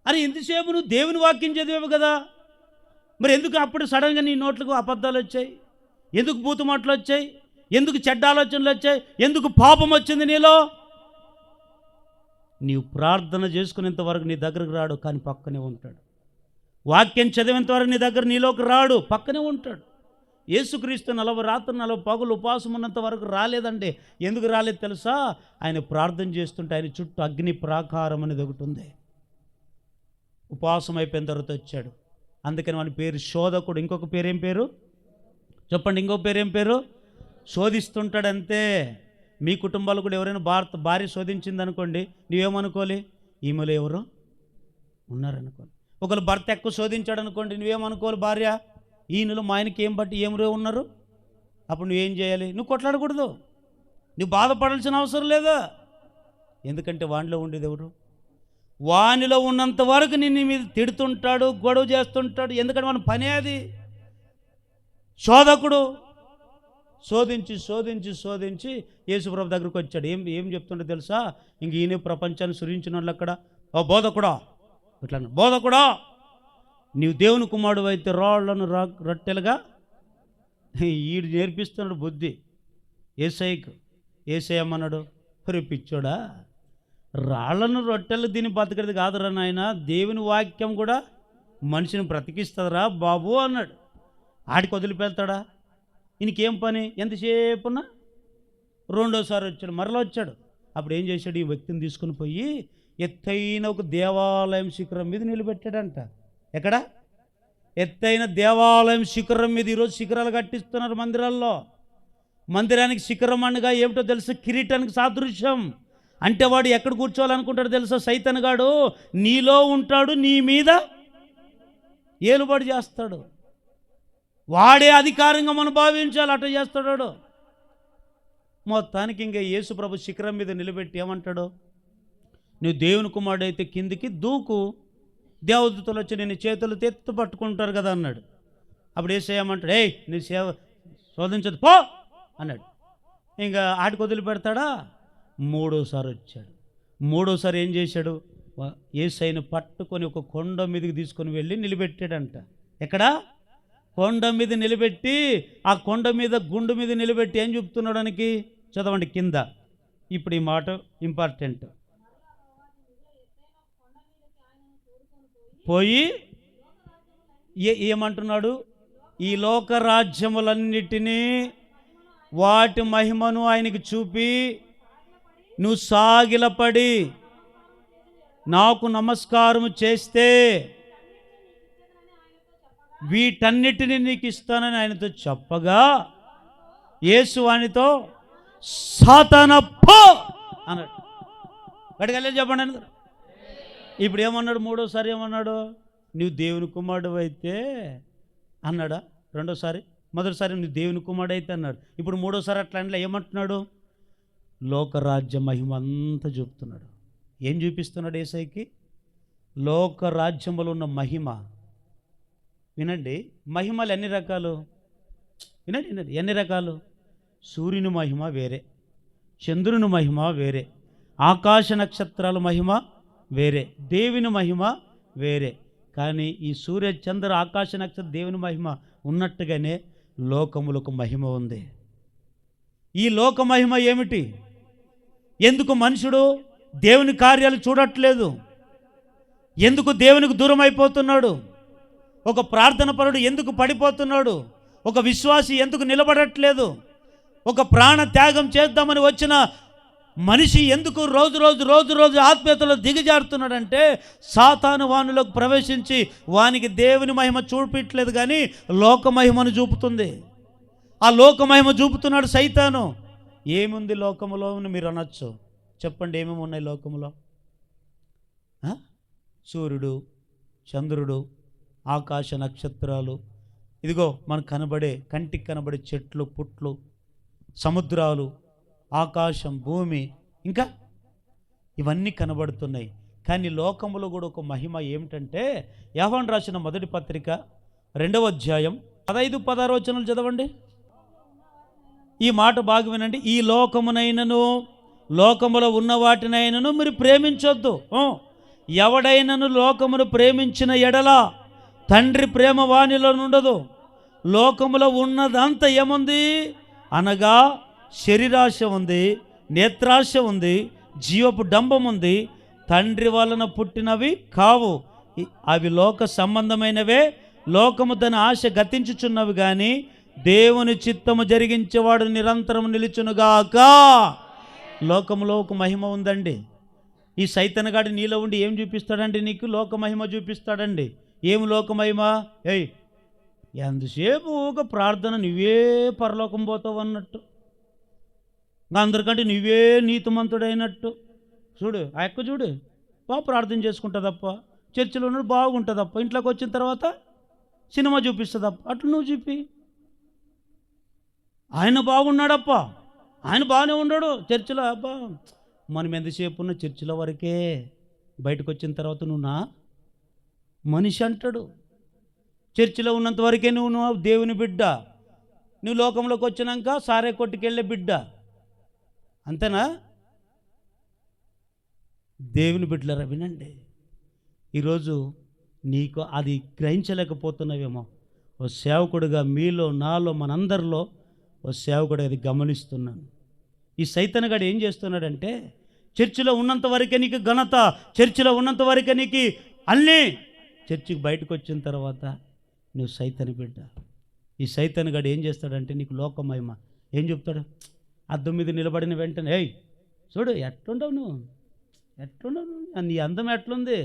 అని ఎంతసేపు నువ్వు దేవుని వాక్యం చదివావు కదా, మరి ఎందుకు అప్పుడు సడన్గా నీ నోట్లకు అబద్ధాలు వచ్చాయి? ఎందుకు బూతు మాటలు వచ్చాయి? ఎందుకు చెడ్డ ఆలోచనలు వచ్చాయి? ఎందుకు పాపం వచ్చింది నీలో? నీవు ప్రార్థన చేసుకునేంత వరకు నీ దగ్గరకు రాడు, కానీ పక్కనే ఉంటాడు. వాక్యం చదివేంత వరకు నీలోకి రాడు, పక్కనే ఉంటాడు. యేసుక్రీస్తు 40 రాత్రులు 40 పగలు ఉపవాసం ఉన్నంత వరకు రాలేదండి. ఎందుకు రాలేదు తెలుసా? ఆయన ప్రార్థన చేస్తుంటే ఆయన చుట్టూ అగ్ని ప్రాకారం అనేది ఒకటి ఉంది. ఉపవాసం అయిపోయిన తర్వాత వచ్చాడు. అందుకని వాని పేరు శోధకుడు. ఇంకొక పేరేం పేరు చెప్పండి? ఇంకొక పేరేం పేరు? శోధిస్తుంటాడంతే. మీ కుటుంబాలు కూడా ఎవరైనా భార్య శోధించింది అనుకోండి, నువ్వేమనుకోవాలి? ఈమెలో ఎవరు ఉన్నారనుకోవాలి. ఒకరు భర్త ఎక్కువ శోధించాడు అనుకోండి, నువ్వేమనుకోవాలి? భార్య, ఈయనలో మా ఆయనకి ఏమరో ఉన్నారు. అప్పుడు నువ్వేం చేయాలి? నువ్వు కొట్లాడకూడదు, నువ్వు బాధపడాల్సిన అవసరం లేదా. ఎందుకంటే వానిలో ఉండేది ఎవరు? వానిలో ఉన్నంత వరకు నిన్ను మీద తిడుతుంటాడు, గొడవ చేస్తుంటాడు. ఎందుకంటే మన పనే అది. శోధకుడు శోధించి యేసుప్రభు దగ్గరికి వచ్చాడు. ఏం చెప్తుండో తెలుసా? ఇంక ఈయన ప్రపంచాన్ని సృజించిన వాళ్ళు అక్కడ, ఓ బోధకుడా, ఇట్లా బోధకుడా, నీవు దేవుని కుమారుడు అయితే రాళ్లను రొట్టెలుగా. ఈడు నేర్పిస్తున్నాడు బుద్ధి ఏసయ్యమ్మన్నాడు. పిచ్చోడా, రాళ్లను రొట్టెలు దీన్ని బతకది కాదురా నాయన, దేవుని వాక్యం కూడా మనిషిని బ్రతికిస్తుందిరా బాబు అన్నాడు. ఆడికి వదిలిపెళ్తాడా? ఈయనకేం పని? ఎంతసేపున్నా. రెండోసారి వచ్చాడు, మరలా వచ్చాడు. అప్పుడు ఏం చేశాడు? ఈ వ్యక్తిని తీసుకుని పోయి ఎత్తైన ఒక దేవాలయం శిఖరం మీద నిలబెట్టాడంట. ఎక్కడ? ఎత్తైన దేవాలయం శిఖరం మీద. ఈరోజు శిఖరాలు కట్టిస్తున్నారు మందిరాల్లో. మందిరానికి శిఖరం అనగా ఏమిటో తెలుసు? కిరీటానికి సాదృశ్యం. అంటే వాడు ఎక్కడ కూర్చోవాలనుకుంటాడో తెలుసా? సైతానుగాడు నీలో ఉంటాడు, నీ మీద ఏలుబడి చేస్తాడు. వాడే అధికారంగా మనం భావించాలి, అట్లా చేస్తాడు. మొత్తానికి ఇంకా యేసు ప్రభు శిఖరం మీద నిలబెట్టి ఏమంటాడు? నువ్వు దేవుని కుమారుడు అయితే కిందికి దూకు, దేవదూతలు వచ్చి నేను చేతులు తెత్తు పట్టుకుంటారు కదా అన్నాడు. అప్పుడు యేసయ్యమంటాడు, ఏయ్ నీ సేవ శోధించదు పో అన్నాడు. ఇంకా ఆటికి వదిలి పెడతాడా? మూడోసారి వచ్చాడు. మూడోసారి ఏం చేశాడు? యేసయ్యను పట్టుకొని ఒక కొండ మీదకి తీసుకొని వెళ్ళి నిలబెట్టాడంట. ఎక్కడ? కొండ మీద నిలబెట్టి, ఆ కొండ మీద గుండు మీద నిలబెట్టి ఏం చెప్తున్నాడానికి? చదవండి కింద. ఇప్పుడు ఈ మాట ఇంపార్టెంట్. పోయి ఏమంటున్నాడు? ఈ లోక రాజ్యములన్నిటినీ వాటి మహిమను ఆయనకి చూపి నువ్వు సాగిలపడి నాకు నమస్కారం చేస్తే వీటన్నిటిని నీకు ఇస్తానని ఆయనతో చెప్పగా, యేసు వానితో సాతానా పో అన్నాడు. గడిగలే చెప్పండి అని. ఇప్పుడు ఏమన్నాడు? మూడోసారి ఏమన్నాడు? నువ్వు దేవుని కుమారుడు అయితే అన్నాడా? రెండోసారి, మొదటిసారి నువ్వు దేవుని కుమారుడు అయితే అన్నాడు. ఇప్పుడు మూడోసారి అట్లా అంటే ఏమంటున్నాడు? లోకరాజ్య మహిమ అంతా చూపుతున్నాడు. ఏం చూపిస్తున్నాడు యేసయ్యకి? లోకరాజ్యములో ఉన్న మహిమ. వినండి, మహిమలు ఎన్ని రకాలు? వినండి వినండి, ఎన్ని రకాలు? సూర్యుని మహిమ వేరే, చంద్రుని మహిమ వేరే, ఆకాశ నక్షత్రాల మహిమ వేరే, దేవుని మహిమ వేరే. కానీ ఈ సూర్య చంద్ర ఆకాశ నక్షత్ర దేవుని మహిమ ఉన్నట్టుగానే లోకములకు మహిమ ఉంది. ఈ లోక మహిమ ఏమిటి? ఎందుకు మనుషుడు దేవుని కార్యాలు చూడట్లేదు? ఎందుకు దేవునికి దూరం అయిపోతున్నాడు? ఒక ప్రార్థన పరుడు ఎందుకు పడిపోతున్నాడు? ఒక విశ్వాసి ఎందుకు నిలబడట్లేదు? ఒక ప్రాణ త్యాగం చేద్దామని వచ్చిన మనిషి ఎందుకు రోజు రోజు ఆత్మీయతలో దిగజారుతున్నాడంటే, సాతాను వానిలోకి ప్రవేశించి వానికి దేవుని మహిమ చూపించట్లేదు, కానీ లోక మహిమను చూపుతుంది. ఆ లోక మహిమ చూపుతున్నాడు సైతాను. ఏముంది లోకములో అని మీరు అనొచ్చు. చెప్పండి, ఏమేమి ఉన్నాయి లోకములో? సూర్యుడు, చంద్రుడు, ఆకాశ నక్షత్రాలు, ఇదిగో మనకు కనబడే, కంటికి కనబడే చెట్లు పుట్లు, సముద్రాలు, ఆకాశం, భూమి, ఇంకా ఇవన్నీ కనబడుతున్నాయి. కానీ లోకములో కూడా ఒక మహిమ ఏమిటంటే, యోహాను రాసిన మొదటి పత్రిక 2వ అధ్యాయం 15-16 వచనాలు చదవండి. ఈ మాట బాగా వినండి. ఈ లోకమునైనను లోకములో ఉన్న వాటినైనను మీరు ప్రేమించొద్దు. ఎవడైనను లోకమును ప్రేమించిన ఎడల తండ్రి ప్రేమ వానిలో ఉండదు. లోకములో ఉన్నదంతా ఏముంది అనగా శరీరాశ ఉంది, నేత్రాశ ఉంది, జీవపు డంబం ఉంది. తండ్రి వలన పుట్టినవి కావు, అవి లోక సంబంధమైనవే. లోకము తన ఆశ గతించుచున్నవి, కానీ దేవుని చిత్తము జరిగించేవాడు నిరంతరం నిలుచునుగాక. లోకములో ఒక మహిమ ఉందండి. ఈ సైతనగాడి నీలో ఉండి ఏం చూపిస్తాడండి? నీకు లోక మహిమ చూపిస్తాడండి. ఏం లోక మహిమ? ఎంతసేపు ఒక ప్రార్థన, నువ్వే పరలోకం పోతావు అన్నట్టు, అందరికంటే నువ్వే నీతిమంతుడైనట్టు. చూడు ఆ యొక్క చూడు, ప్రార్థన చేసుకుంటుందప్ప, చర్చిలో ఉన్నాడు బాగుంటుందప్ప, ఇంట్లోకి వచ్చిన తర్వాత సినిమా చూపిస్తుందప్ప. అట్లా నువ్వు చూపి, ఆయన బాగున్నాడప్ప, ఆయన బాగానే ఉన్నాడు చర్చిలో. అబ్బా, మనం ఎంతసేపు ఉన్న చర్చిలో వరకే, బయటకు వచ్చిన తర్వాత నువ్వు నా మనిషి అంటాడు. చర్చిలో ఉన్నంత వరకే నువ్వు దేవుని బిడ్డ, నువ్వు లోకంలోకి వచ్చినాక సారే కొట్టుకెళ్ళే బిడ్డ, అంతేనా? దేవుని బిడ్డలారా వినండి, ఈరోజు నీకు అది గ్రహించలేకపోతున్నావేమో. ఓ సేవకుడిగా మీలో, నాలో, మనందరిలో ఓ సేవకుడు అది గమనిస్తున్నాను. ఈ సైతనగాడు ఏం చేస్తున్నాడంటే, చర్చిలో ఉన్నంత వరకే నీకు ఘనత, చర్చిలో ఉన్నంత వరకే నీకు అన్నీ, చర్చికి బయటకు వచ్చిన తర్వాత నువ్వు సైతని బిడ్డ. ఈ సైతనగాడు ఏం చేస్తాడంటే, నీకు లోకమహిమ ఏం చెప్తాడు? అద్దం మీద నిలబడిన వెంటనే, ఏయ్ చూడు ఎట్లుండవు నువ్వు, ఎట్లుండవు నువ్వు, నీ అందం ఎట్లుంది,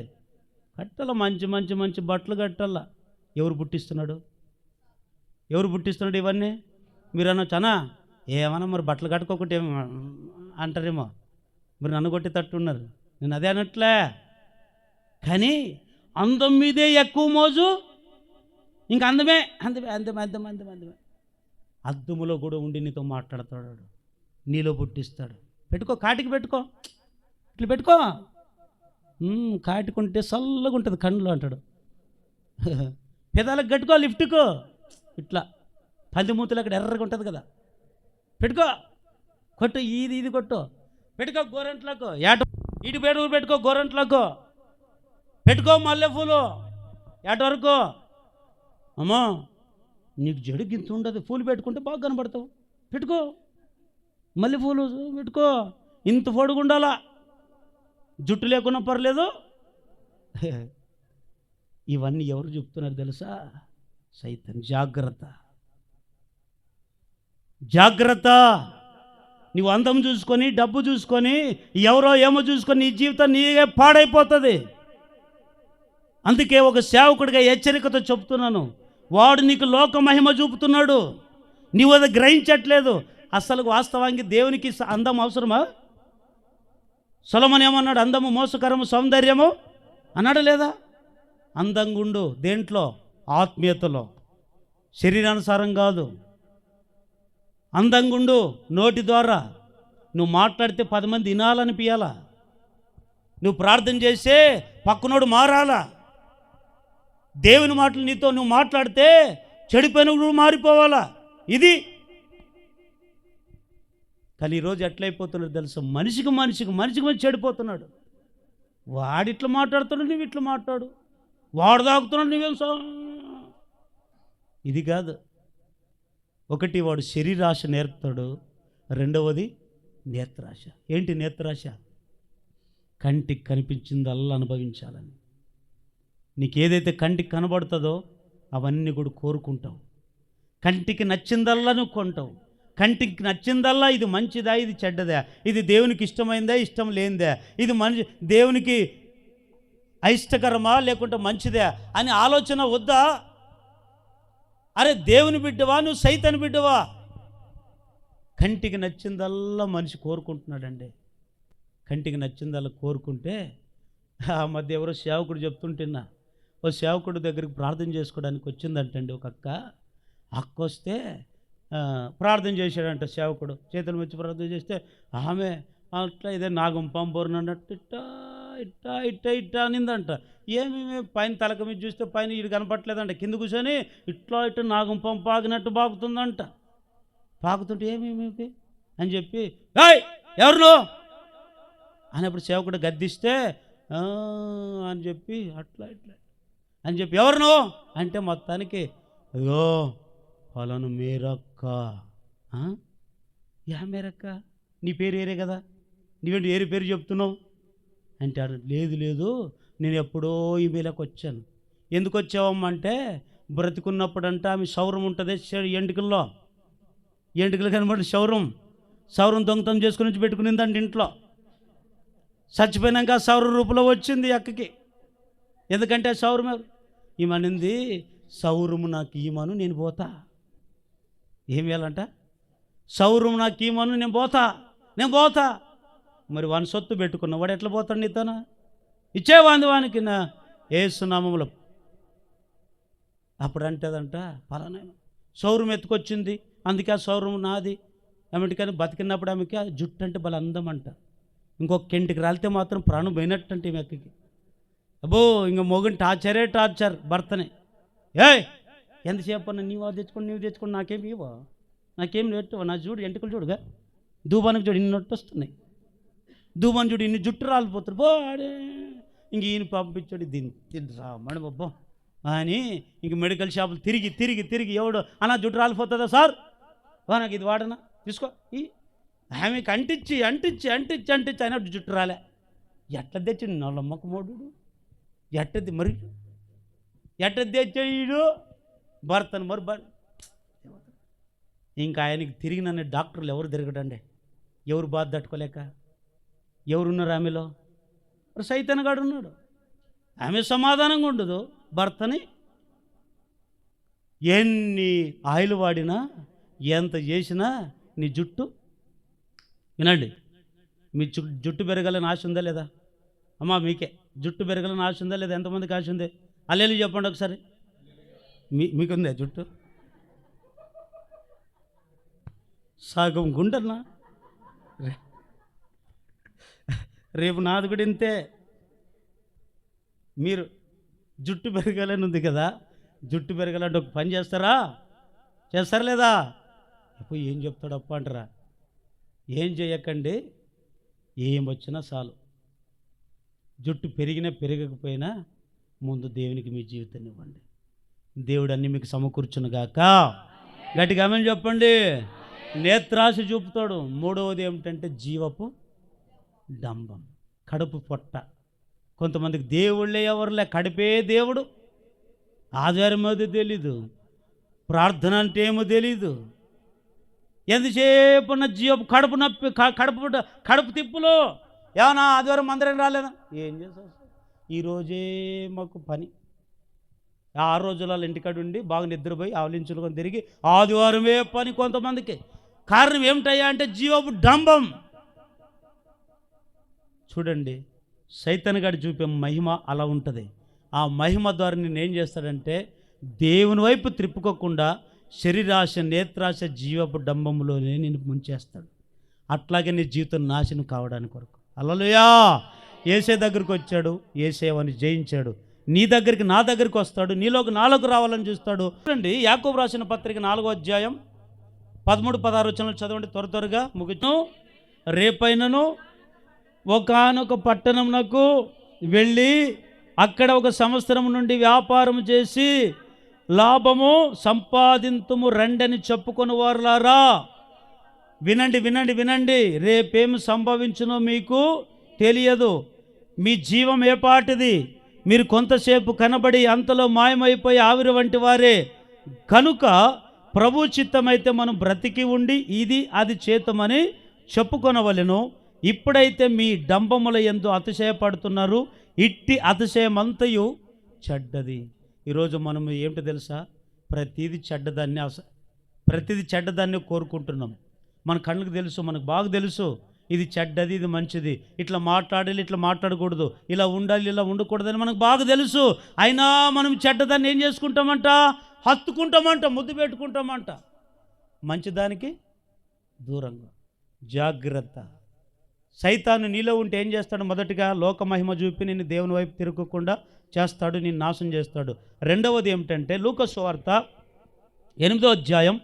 కట్టాల మంచి మంచి మంచి బట్టలు కట్టాల. ఎవరు పుట్టిస్తున్నాడు? ఎవరు పుట్టిస్తున్నాడు ఇవన్నీ? మీరు అనొచ్చు, అన్నా ఏమన్నా మరి బట్టలు కట్టుకోకుంటే ఏమో అంటారేమో, మరి నన్ను కొట్టేటట్టు ఉన్నారు. నేను అదే అనట్లే, కానీ అందం మీదే ఎక్కువ మోజు. ఇంక అందమే అందమే అందమే అందమే అందమే అందమే. అద్దములో కూడా ఉండి నీతో మాట్లాడతాడు, నీలో పుట్టిస్తాడు. పెట్టుకో, కాటికి పెట్టుకో, ఇట్లా పెట్టుకో. కాటుకుంటే చల్లగా ఉంటుంది కళ్ళు అంటాడు. పెదాలకు కట్టుకో, లిఫ్ట్కో, ఇట్లా పందిమూతులు అక్కడ ఎర్రగా ఉంటుంది కదా, పెట్టుకో. కొట్టు, ఇది కొట్టు, పెట్టుకో గోరంట్లకు, ఇటు పేరు పెట్టుకో, గోరంట్లకు పెట్టుకో, మల్లె పూలు ఏట వరకు. అమ్మా నీకు జడు గింత ఉండదు, పూలు పెట్టుకుంటే బాగా కనబడతావు. పెట్టుకో, మల్లె పూలు పెట్టుకో, ఇంత పొడుగుండాలా, జుట్టు లేకున్నా పర్లేదు. ఇవన్నీ ఎవరు చెప్తున్నారు తెలుసా? సైతాన్. జాగ్రత్త, జాగ్రత్త. నువ్వు అందం చూసుకొని, డబ్బు చూసుకొని, ఎవరో ఏమో చూసుకొని నీ జీవితం నీకే పాడైపోతుంది. అందుకే ఒక సేవకుడిగా హెచ్చరికతో చెప్తున్నాను, వాడు నీకు లోక మహిమ చూపుతున్నాడు, నీవు అది గ్రహించట్లేదు. అసలు వాస్తవానికి దేవునికి అందం అవసరమా? సొలొమోను ఏమన్నాడు? అందము మోసకరము సౌందర్యము అన్నాడు లేదా? అందంగా ఉండు. దేంట్లో? ఆత్మీయతలో, శరీరానుసారం కాదు. అందంగా ఉండు. నోటి ద్వారా నువ్వు మాట్లాడితే 10 మంది వినాలనిపించాలా. నువ్వు ప్రార్థన చేస్తే పక్కనోడు మారాలా. దేవుని మాటలు నీతో నువ్వు మాట్లాడితే చెడిపోయిన నువ్వు మారిపోవాలా. ఇది. కానీ ఈరోజు ఎట్లయిపోతున్నాడు తెలుసా? మనిషికి మనిషికి చెడిపోతున్నాడు. వాడిట్లా మాట్లాడుతున్నాడు, నువ్వు ఇట్లా మాట్లాడు. వాడు తాగుతున్నాడు, నువ్వేం ఇది కాదు. ఒకటి వాడు శరీరాశ నేర్పుతాడు, రెండవది నేత్రాశ. ఏంటి నేత్రాశ? కంటికి కనిపించిందల్లా అనుభవించాలని. నీకు ఏదైతే కంటికి కనబడుతుందో అవన్నీ కూడా కోరుకుంటావు. కంటికి నచ్చిందల్లా నువ్వు కొంటావు. కంటికి నచ్చిందల్లా ఇది మంచిదా, ఇది చెడ్డదా, ఇది దేవునికి ఇష్టమైందా, ఇష్టం లేనిదా, ఇది దేవునికి అయిష్టకరమా లేకుంటే మంచిదా అని ఆలోచన వద్దా? అరే దేవుని బిడ్డవా, నువ్వు సైతాను బిడ్డవా? కంటికి నచ్చిందల్లా మనిషి కోరుకుంటున్నాడండి. కంటికి నచ్చిందల్లా కోరుకుంటే, ఆ మధ్య ఎవరో సేవకుడు చెప్తుంటున్నా, ఓ సేవకుడు దగ్గరికి ప్రార్థన చేసుకోవడానికి వచ్చిందంటండి ఒక అక్క వస్తే ప్రార్థన చేశాడంట సేవకుడు. చేతులు వచ్చి ప్రార్థన చేస్తే ఆమె అట్లా ఇదే నాగం పంపూర్ణ అన్నట్టు ఇట్టా ఇట్టా ఇట్టా ఇట్టా అనిందంట. ఏమేమి పైన తలక మీద చూస్తే పైన ఇటు కనపట్లేదంట, కింద కూర్చొని ఇట్లా ఇట్లా నాగం పంపు పాగినట్టు పాకుతుందంట. పాకుతుంటే ఏమేమి అని చెప్పి, ఏయ్ ఎవరు అనేప్పుడు సేవకుడు గద్దిస్తే అని చెప్పి అట్లా ఇట్లా అని చెప్పి, ఎవరు అంటే మొత్తానికి అయ్యో వాళ్ళను మేరక్క. యా మేరక్క, నీ పేరు ఏరే కదా, నీవేంటి ఏరే పేరు చెప్తున్నావు అంటారు. లేదు నేను ఎప్పుడో ఈ మేలకు వచ్చాను. ఎందుకు వచ్చావమ్మా అంటే, బ్రతికున్నప్పుడంట ఆమె సౌరం ఉంటుంది ఎంటుకల్లో, ఎంటుకలు కనబడి సౌరం దొంగతనం చేసుకుని వచ్చి పెట్టుకునిందంట ఇంట్లో. చచ్చిపోయినాక సౌర రూపంలో వచ్చింది అక్కకి. ఎందుకంటే సౌరం ఈమనింది, సౌరము నాకు ఈమను నేను పోతా. ఏం వేయాలంట? సౌరము నాకు ఈమను నేను పోతా. మరి వాని సొత్తు పెట్టుకున్నా వాడు ఎట్లా పోతాడు నీతోనా? ఇచ్చేవాంది వానికి నా యేసునామములో. అప్పుడు అంటేదంట పలానా సౌరం ఎత్తుకొచ్చింది, అందుకే ఆ సౌరం నాది. ఏమిటికని బతికినప్పుడు ఆమెకి ఆ జుట్టు అంటే బల అందం అంట. ఇంకొక ఇంటికి రాలితే మాత్రం ప్రాణం పోయినట్టంటే ఈ మెక్కకి. అబ్బో ఇంక మొగుని టార్చర్ భర్తనే. ఎంతసేపు అన్న నీవు తెచ్చుకోండి నాకేమి ఇవ్వ, నాకేం నెట్టువా, నా చూడు ఎంటుకలు చూడుగా, దూబానికి చూడు ఇన్ని నొట్టు వస్తున్నాయి, దూబాన్ని చూడు ఇన్ని జుట్టు రాలిపోతారు. బోడే ఇంక ఈయన పంపించాడు దీన్ని రామని బొబ్బా అని ఇంక మెడికల్ షాపులు తిరిగి ఎవడు అన్న జుట్టు రాలిపోతుందా సార్, నాకు ఇది వాడనా తీసుకో. ఆమెకి అంటించి అయినా జుట్టు రాలే. ఎట్లా తెచ్చిండు నల్లమ్మకు మోడు, ఎట్ట తెచ్చాడు భర్తను మరి ఇంకా ఆయనకి తిరిగి నన్ను డాక్టర్లు ఎవరు తిరగడండి, ఎవరు బాధ తట్టుకోలేక, ఎవరున్నారు ఆమెలో? సైతాన్గాడు ఉన్నాడు. ఆమె సమాధానంగా ఉండదు. భర్తని ఎన్ని ఆయిల్ వాడినా ఎంత చేసినా నీ జుట్టు వినండి, మీ జుట్టు పెరగాలని ఆశ ఉందా లేదా? అమ్మా మీకే జుట్టు పెరగాలని ఆశ ఉందా లేదా? ఎంతమందికి ఆశ ఉంది? అల్లెలు చెప్పండి ఒకసారి. మీకుందే జుట్టు? సగం గుండన్నా. రేపు నాది కూడా ఇంతే. మీరు జుట్టు పెరగాలని ఉంది కదా, జుట్టు పెరగాలంటే ఒక పని చేస్తారా లేదా? అప్పుడు ఏం చెప్తాడప్ప అంటారా? ఏం చేయకండి, ఏం వచ్చినా చాలు. జుట్టు పెరిగినా పెరగకపోయినా ముందు దేవునికి మీ జీవితాన్ని ఇవ్వండి. దేవుడు అన్నీ మీకు సమకూర్చునుగాక. గట్టిగా ఆమేన్ చెప్పండి. నేత్రాశ చూపుతాడు. మూడవది ఏమిటంటే జీవపు డంబం, కడుపు పొట్ట. కొంతమందికి దేవుళ్ళే ఎవరులే, కడిపే దేవుడు. ఆధారం అది తెలీదు, ప్రార్థన అంటే ఏమో తెలీదు. ఎంతసేపు ఉన్న జీవపు కడుపు నొప్పి, కడుపు తిప్పులు. ఏమన్నా ఆదివారం మందిరం రాలేదా? ఏం చేస్తావు? ఈరోజే మాకు పని. 6 రోజులలో ఇంటికాడ ఉండి బాగా నిద్రపోయి ఆవలించుకొని తిరిగి ఆదివారమే పని కొంతమందికి. కారణం ఏమిటయ్యా అంటే జీవపు డంబం. చూడండి, సైతాను గాడు చూపే మహిమ అలా ఉంటుంది. ఆ మహిమ ద్వారా నేను ఏం చేస్తాడంటే దేవుని వైపు త్రిప్పుకోకుండా శరీరాశ, నేత్రాశ, జీవపు డంబంలోనే నేను ముంచేస్తాడు. అట్లాగే నీ జీవితం నాశనం కావడానికి కొరకు. హల్లెలూయా. యేసే దగ్గరికి వచ్చాడు, యేసే వాని జయించాడు. నీ దగ్గరికి, నా దగ్గరికి వస్తాడు, నాలోకి రావాలని చూస్తాడు. చూడండి, యాకోబు రాసిన పత్రిక 4వ అధ్యాయం 13-16 వచనాలు చదవండి త్వరగా ముగించు. రేపైనను ఒకానొక పట్టణమునకు వెళ్ళి అక్కడ 1 సంవత్సరం నుండి వ్యాపారం చేసి లాభము సంపాదింతుము రండని చెప్పుకొని వారులారా. వినండి. రేపేమి సంభవించునో మీకు తెలియదు. మీ జీవం ఏపాటిది? మీరు కొంతసేపు కనబడి అంతలో మాయమైపోయి ఆవిరి వంటి వారే. కనుక ప్రభు చిత్తమైతే మనం బ్రతికి ఉండి ఇది అది చేతమని చెప్పుకొనవలెను. ఇప్పుడైతే మీ డంబముల యందు అతిశయపడుతున్నారు. ఇట్టి అతిశయమంతయు చెడ్డది. ఈరోజు మనం ఏమిటో తెలుసా? ప్రతిదీ చెడ్డదాన్ని కోరుకుంటున్నాం. మన కళ్ళకు తెలుసు, మనకు బాగా తెలుసు ఇది చెడ్డది, ఇది మంచిది, ఇట్లా మాట్లాడాలి, ఇట్లా మాట్లాడకూడదు, ఇలా ఉండాలి, ఇలా ఉండకూడదని మనకు బాగా తెలుసు. అయినా మనం చెడ్డదాన్ని ఏం చేసుకుంటామంట? హత్తుకుంటామంట, ముద్దు పెట్టుకుంటామంట. మంచిదానికి దూరంగా జాగ్రత్త. సైతాను నీలో ఉంటే ఏం చేస్తాడు? మొదటిగా లోక మహిమ చూపి నిన్ను దేవుని వైపు తిరగకుండా చేస్తాడు, నిన్ను నాశనం చేస్తాడు. రెండవది ఏమిటంటే లూకా సువార్త 8వ అధ్యాయం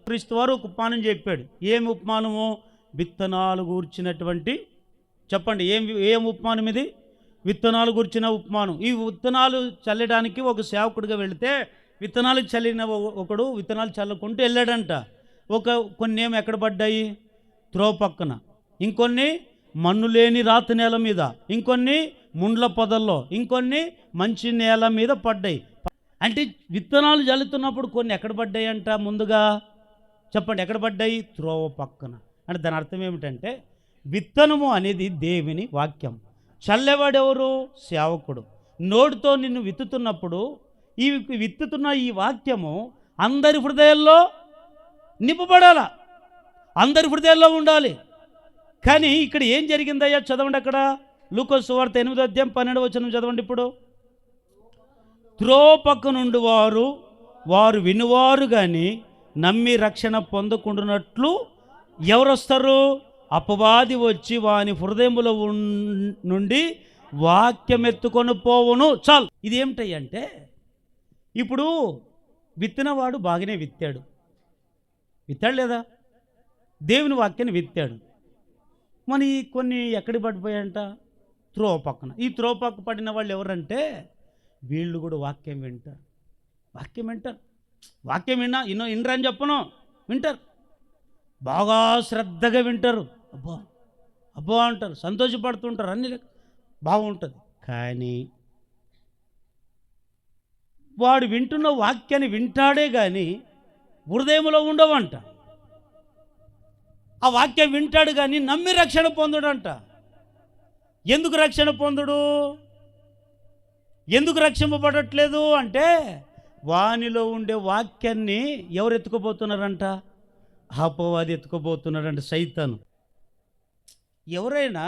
క్రీస్తు వారు ఒక ఉపమానం చెప్పాడు. ఏమి ఉపమానము? విత్తనాలు గూర్చినటువంటి, చెప్పండి ఏం ఉపమానం ఇది? విత్తనాలు గూర్చిన ఉపమానం. ఈ విత్తనాలు చల్లడానికి ఒక సేవకుడిగా వెళితే విత్తనాలు చల్లిన ఒకడు విత్తనాలు చల్లుకుంటూ వెళ్ళాడంట. కొన్ని ఏమో ఎక్కడ పడ్డాయి? త్రోవ పక్కన, ఇంకొన్ని మన్ను లేని రాతి నేల మీద, ఇంకొన్ని ముండ్ల పొదల్లో, ఇంకొన్ని మంచి నేల మీద పడ్డాయి. అంటే విత్తనాలు చల్లుతున్నప్పుడు కొన్ని ఎక్కడ పడ్డాయి అంట? ముందుగా చెప్పండి, ఎక్కడ పడ్డాయి? త్రోవ పక్కన. అంటే దాని అర్థం ఏమిటంటే విత్తనము అనేది దేవుని వాక్యం. చల్లేవాడెవరు? సేవకుడు. నోటితో నిన్ను విత్తుతున్నప్పుడు విత్తుతున్న ఈ వాక్యము అందరి హృదయాల్లో నింపబడాల, అందరి హృదయాల్లో ఉండాలి. కానీ ఇక్కడ ఏం జరిగిందయ్యా? చదవండి అక్కడ లూకా సువార్త 8వ అధ్యాయం 12వ వచనం చదవండి. ఇప్పుడు త్రోవ పక్క నుండి వారు వినువారు కానీ నమ్మి రక్షణ పొందకుండానట్లు ఎవరు వస్తారు? అపవాది వచ్చి వాని హృదయముల నుండి వాక్యం ఎత్తుకొని పోవును. చాలు. ఇది ఏమిటంటే ఇప్పుడు విత్తినవాడు బాగానే విత్తాడు లేదా? దేవుని వాక్యాన్ని విత్తాడు. మరి కొన్ని ఎక్కడికి పడిపోయాయంట? త్రోవ పక్కన. ఈ త్రోవ పక్క పడిన వాళ్ళు ఎవరంటే వీళ్ళు కూడా వాక్యం వింటారు. వాక్యం వినరని చెప్పను, వింటారు. బాగా శ్రద్ధగా వింటారు. అబ్బా అంటారు, సంతోషపడుతుంటారు, అన్ని బాగుంటుంది. కానీ వాడు వింటున్న వాక్యాన్ని వింటాడే కానీ హృదయంలో ఉండవంట. ఆ వాక్యం వింటాడు కానీ నమ్మి రక్షణ పొందుడంట. ఎందుకు రక్షణ పొందుడు? ఎందుకు రక్షింపబడట్లేదు అంటే వానిలో ఉండే వాక్యాన్ని ఎవరు ఎత్తుకుపోతున్నారంట? అపవాది ఎత్తుకోబోతున్నాడంటే సైతాను. ఎవరైనా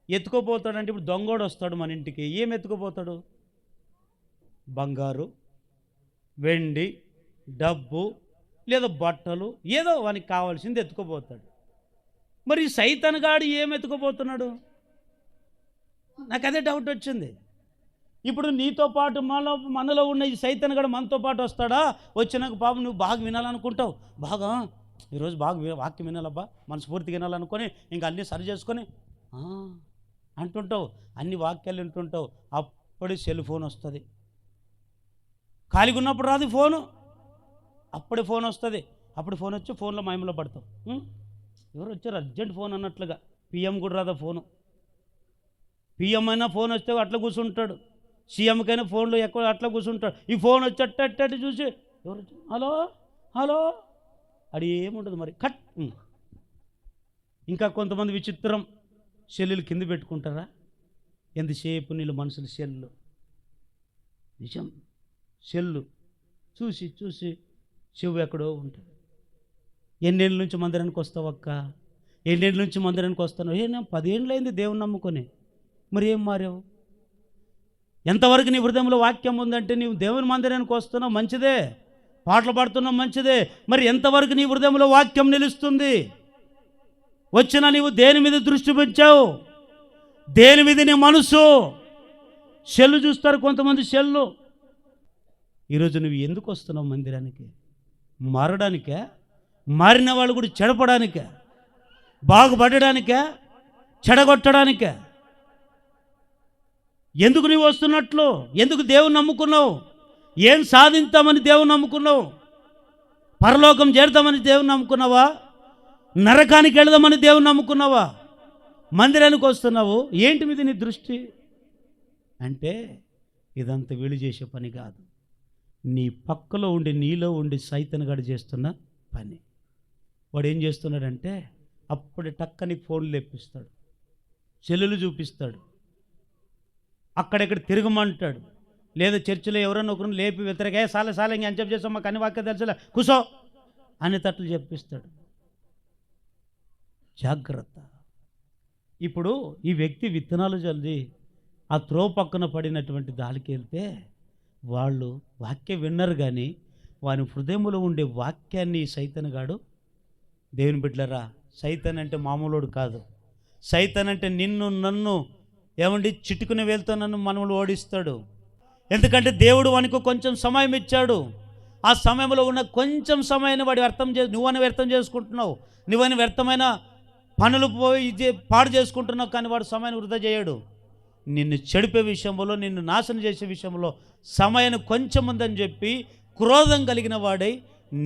ఎత్తుకోబోతాడంటే ఇప్పుడు దొంగోడు వస్తాడు మన ఇంటికి, ఏం ఎత్తుకోబోతాడు? బంగారు, వెండి, డబ్బు లేదా బట్టలు, ఏదో వానికి కావాల్సింది ఎత్తుకోబోతాడు. మరి ఈ సైతాను గాడు ఏం ఎత్తుకోబోతున్నాడు? నాకు అదే డౌట్ వచ్చింది. ఇప్పుడు నీతో పాటు మనలో ఉన్న ఈ సైతాను గాడు మనతో పాటు వస్తాడా? వచ్చినాక పాపం నువ్వు బాగా వినాలనుకుంటావు, బాగా ఈరోజు బాగా వాక్యం వినాలబ్బా, మనస్ఫూర్తిగా వినాలనుకొని ఇంకా అన్నీ సరి చేసుకొని అంటుంటావు, అన్ని వాక్యాలు వింటుంటావు. అప్పుడే సెల్ ఫోన్ వస్తుంది. ఖాళీగా ఉన్నప్పుడు రాదు ఫోను, అప్పుడే ఫోన్ వస్తుంది. అప్పుడు ఫోన్ వచ్చి ఫోన్లో మహిమలో పడతావు. ఎవరు వచ్చారు అర్జెంట్ ఫోన్ అన్నట్లుగా. పిఎం కూడా రాదా ఫోను? పిఎం అయినా ఫోన్ వస్తే అట్లా కూర్చుంటాడు, సీఎంకైనా ఫోన్లో ఎక్కువ అట్లా కూర్చుంటాడు. ఈ ఫోన్ వచ్చి అట్టటి చూసి ఎవరు వచ్చి హలో హలో అది ఏముంటుంది మరి కట్. ఇంకా కొంతమంది విచిత్రం, సెల్లులు కింద పెట్టుకుంటారా? ఎంతసేపు నీళ్ళు మనుషులు సెల్లు, నిజం సెల్లు చూసి చూసి చెవు ఎక్కడో ఉంటుంది. ఎన్నేళ్ళ నుంచి మందిరానికి వస్తావు అక్క? ఎన్నేళ్ళ నుంచి మందిరానికి వస్తాను? నేను 10 ఏళ్ళైంది దేవుని నమ్ముకొని. మరి ఏం మారావు? ఎంతవరకు నీ హృదయంలో వాక్యం ఉందంటే నీవు దేవుని మందిరానికి వస్తున్నావు, మంచిదే, పాటలు పాడుతున్నావు, మంచిదే. మరి ఎంతవరకు నీ హృదయంలో వాక్యం నిలుస్తుంది? వచ్చినా నీవు దేని మీద దృష్టి పెట్టావు? దేని మీద నీ మనసు? సెల్లు చూస్తారు కొంతమంది, సెల్లు. ఈరోజు నువ్వు ఎందుకు వస్తున్నావు మందిరానికి? మారడానికే? మారిన వాళ్ళు కూడా చెడపడానికే? బాగుపడడానికే? చెడగొట్టడానికే? ఎందుకు నీవు వస్తున్నట్లు? ఎందుకు దేవుని నమ్ముకున్నావు? ఏం సాధించామని దేవుని నమ్ముకున్నావు? పరలోకం చేరుతామని దేవుని నమ్ముకున్నావా? నరకానికి వెళదామని దేవుని నమ్ముకున్నావా? మందిరానికి వస్తున్నావు, ఏంటి మీద నీ దృష్టి? అంటే ఇదంతా వీళ్ళు చేసే పని కాదు, నీ పక్కలో ఉండి నీలో ఉండి సైతాను గాడు చేస్తున్న పని. వాడు ఏం చేస్తున్నాడంటే అప్పుడే టక్కని ఫోన్లు లేపిస్తాడు, సెల్లులు చూపిస్తాడు, అక్కడెక్కడ తిరగమంటాడు, లేదా చర్చిలో ఎవరైనా ఒకరిని లేపి వ్యతిరేక సాలే ఇంక ఎంచప్ చేస్తాం, మాకు అన్ని వాక్యం తెలుసులే కూసో అనే తట్లు చెప్పిస్తాడు. జాగ్రత్త. ఇప్పుడు ఈ వ్యక్తి విత్తనాలు చల్లి ఆ త్రో పక్కన పడినటువంటి దానికి వెళ్తే వాళ్ళు వాక్యం విన్నారు, కానీ వాని హృదయంలో ఉండే వాక్యాన్ని సైతాను గాడు, దేవుని బిడ్డలారా, సైతాన్ అంటే మామూలుడు కాదు. సైతాన్ అంటే నిన్ను నన్ను ఏమండి చిట్టుకుని వెళ్తా నన్ను మనములు ఓడిస్తాడు. ఎందుకంటే దేవుడు వానికి కొంచెం సమయం ఇచ్చాడు. ఆ సమయంలో ఉన్న కొంచెం సమయాన్ని వాడు నువ్వని వ్యర్థం చేసుకుంటున్నావు, నువ్వని వ్యర్థమైన పనులు పోయి పాడు చేసుకుంటున్నావు, కానీ వాడు సమయాన్ని వృధా చేయడు. నిన్ను చెడిపే విషయంలో, నిన్ను నాశనం చేసే విషయంలో సమయాన్ని కొంచెం ఉందని చెప్పి క్రోధం కలిగిన వాడై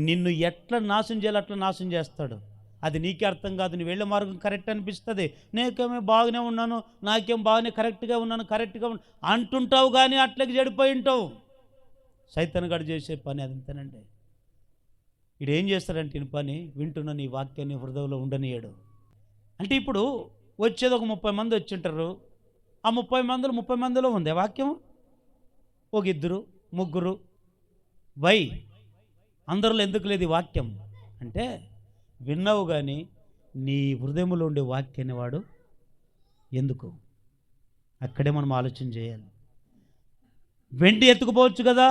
నిన్ను ఎట్లా నాశనం చేయాలో అట్లా నాశనం చేస్తాడు. అది నీకే అర్థం కాదు. నువ్వు వెళ్ళే మార్గం కరెక్ట్ అనిపిస్తుంది, నేకేమో బాగానే ఉన్నాను, నాకేం బాగానే కరెక్ట్గా ఉన్నాను అంటుంటావు, కానీ అట్లకి చెడిపోయి ఉంటావు. సైతాను గాడు చేసే పని అదంతేనండి. ఇడు ఏం చేస్తాడంటే ఈ పని వింటున్న నీ వాక్యాన్ని హృదయంలో ఉండనియడు. అంటే ఇప్పుడు వచ్చేది ఒక 30 మంది వచ్చింటారు, ఆ 30 మందిలో ఉంది వాక్యం, ఒక 2 3 వై అందరిలో ఎందుకు లేదు ఈ వాక్యం అంటే విన్నావు, కానీ నీ హృదయంలో ఉండే వాక్యాన్ని వాడు ఎందుకు? అక్కడే మనం ఆలోచన చేయాలి. వెండి ఎత్తుకుపోవచ్చు కదా,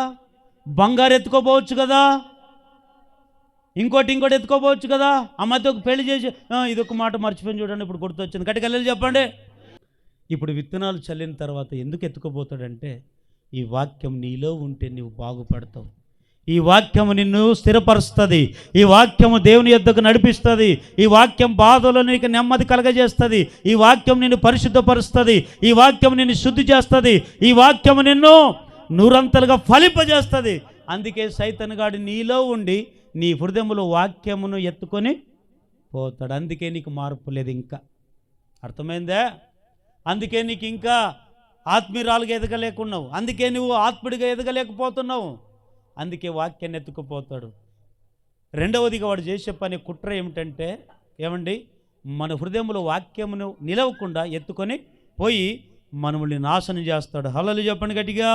బంగారు ఎత్తుకోపోవచ్చు కదా, ఇంకోటి ఎత్తుకోపోవచ్చు కదా. ఆ మధ్య ఒక పెళ్లి చేసి ఇదొక మాట మర్చిపోయి చూడండి, ఇప్పుడు గుర్తొచ్చింది, గట్టికెళ్ళి చెప్పండి. ఇప్పుడు విత్తనాలు చల్లిన తర్వాత ఎందుకు ఎత్తుకోపోతాడంటే ఈ వాక్యం నీలో ఉంటే నీవు బాగుపడతావు. ఈ వాక్యము నిన్ను స్థిరపరుస్తుంది, ఈ వాక్యము దేవుని యొద్దకు నడిపిస్తుంది, ఈ వాక్యం బాధలో నీకు నెమ్మది కలగజేస్తుంది, ఈ వాక్యం నిన్ను పరిశుద్ధపరుస్తుంది, ఈ వాక్యం నిన్ను శుద్ధి చేస్తుంది, ఈ వాక్యము నిన్ను నూరంతలుగా ఫలింపజేస్తుంది. అందుకే సైతాను గాడు నీలో ఉండి నీ హృదయములో వాక్యమును ఎత్తుకొని పోతాడు. అందుకే నీకు మార్పు లేదు ఇంకా. అర్థమైందా? అందుకే నీకు ఇంకా ఆత్మీయురాలుగా ఎదగలేకున్నావు, అందుకే నువ్వు ఆత్ముడిగా ఎదగలేకపోతున్నావు. అందుకే వాక్యాన్ని ఎత్తుకుపోతాడు. రెండవదిగా వాడు చేసే పని కుట్ర ఏమిటంటే ఏమండి, మన హృదయంలో వాక్యమును నిలవకుండా ఎత్తుకొని పోయి మనల్ని నాశనం చేస్తాడు. హల్లెలూయా చెప్పండి గట్టిగా.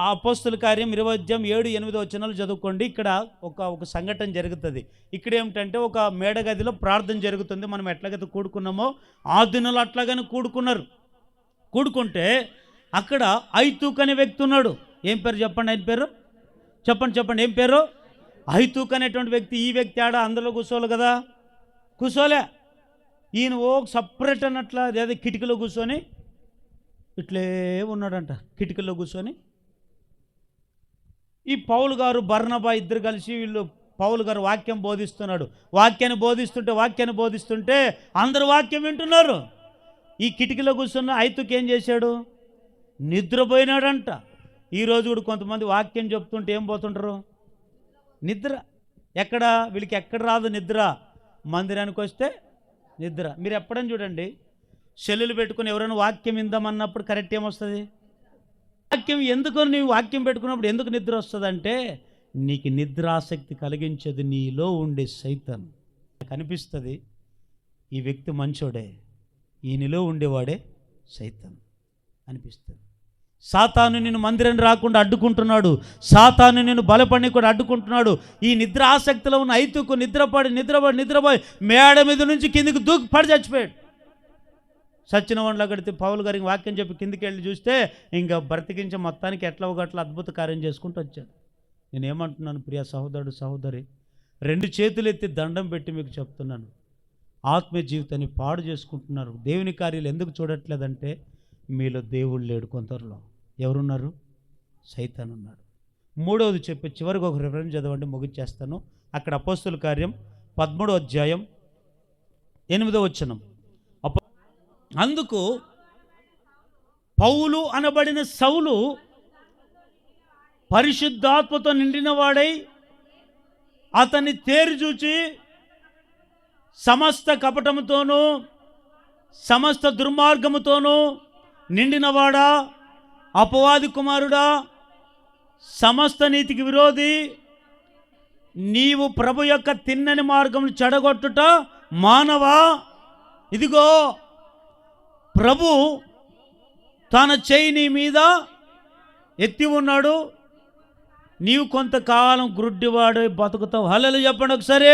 ఆ అపోస్తుల కార్యం 20:7-8 చదువుకోండి. ఇక్కడ ఒక సంఘటన జరుగుతుంది. ఇక్కడ ఏమిటంటే ఒక మేడగదిలో ప్రార్థన జరుగుతుంది. మనం ఎట్లాగైతే కూడుకున్నామో ఆ దినాలు అట్లాగని కూడుకున్నారు. కూడుకుంటే అక్కడ ఐతూక్ అనే వ్యక్తి ఉన్నాడు. ఏం పేరు చెప్పండి? ఆయన పేరు చెప్పండి. ఏం పేరు? ఐతూక్ అనేటువంటి వ్యక్తి. ఈ వ్యక్తి ఆడ అందులో కూర్చోవాలి కదా, కూర్చోలే. ఈయన సపరేట్ అన్నట్ల అదే కిటికీలో కూర్చొని ఇట్లే ఉన్నాడంట. కిటికీలో కూర్చొని ఈ పౌలు గారు బర్నబా ఇద్దరు కలిసి పౌలు గారు వాక్యం బోధిస్తున్నాడు. వాక్యాన్ని బోధిస్తుంటే అందరు వాక్యం వింటున్నారు. ఈ కిటికీలో కూర్చున్న ఐతుకి ఏం చేశాడు? నిద్రపోయినాడంట. ఈరోజు కూడా కొంతమంది వాక్యం చెప్తుంటే ఏం పోతుంటారు? నిద్ర. వీళ్ళకి ఎక్కడ రాదు నిద్ర? మందిరానికి వస్తే నిద్ర. మీరు ఎప్పుడైనా చూడండి, సెల్లులు పెట్టుకుని ఎవరైనా వాక్యం విందామన్నప్పుడు కరెక్ట్ ఏమొస్తుంది? వాక్యం. ఎందుకు నీవు వాక్యం పెట్టుకున్నప్పుడు ఎందుకు నిద్ర వస్తుందంటే, నీకు నిద్రాసక్తి కలిగించేది నీలో ఉండే సైతాన్. కనిపిస్తుంది ఈ వ్యక్తి మంచోడే, ఈయనలో ఉండేవాడే సైతాన్ అనిపిస్తుంది. సాతాను నిన్ను మందిరం రాకుండా అడ్డుకుంటున్నాడు. సాతాను నిన్ను బలపడిని కూడా అడ్డుకుంటున్నాడు. ఈ నిద్ర ఆసక్తిలో ఉన్న ఐతుకు నిద్రపోయి మేడ మీద నుంచి కిందికి దూకి పడి చచ్చిపోయాడు. సచ్చిన వండ్లా గడితే పౌలు గారికి వాక్యం చెప్పి కిందికి వెళ్ళి చూస్తే ఇంకా బ్రతికించి మొత్తానికి ఎట్లా ఒకట్లా అద్భుత కార్యం చేసుకుంటూ వచ్చాడు. నేనేమంటున్నాను ప్రియ సహోదరుడు సహోదరి, 2 చేతులు ఎత్తి దండం పెట్టి మీకు చెప్తున్నాను, ఆత్మీయ జీవితాన్ని పాడు చేసుకుంటున్నారు. దేవుని కార్యాలు ఎందుకు చూడట్లేదంటే, మీలో దేవుడు లేడు. కొందరిలో ఎవరున్నారు? సైతాన్ ఉన్నాడు. 3వది చెప్పి చివరికి ఒక రిఫరెన్స్ చదవండి, ముగించేస్తాను. అక్కడ అపోస్తుల కార్యం 13:8. అందుకు పౌలు అనబడిన సౌలు పరిశుద్ధాత్మతో నిండినవాడై అతన్ని తేరి చూచి సమస్త కపటముతోనూ సమస్త దుర్మార్గముతోనూ నిండినవాడా, అపవాది కుమారుడా, సమస్త నీతికి విరోధి, నీవు ప్రభు యొక్క తిన్నని మార్గమును చెడగొట్టుట మానవా, ఇదిగో ప్రభు తన చేయి నీ మీద ఎత్తి ఉన్నాడు, నీవు కొంతకాలం గ్రుడ్డివాడు బతుకుతావు. హల్లెలూయా చెప్పండి ఒకసారి.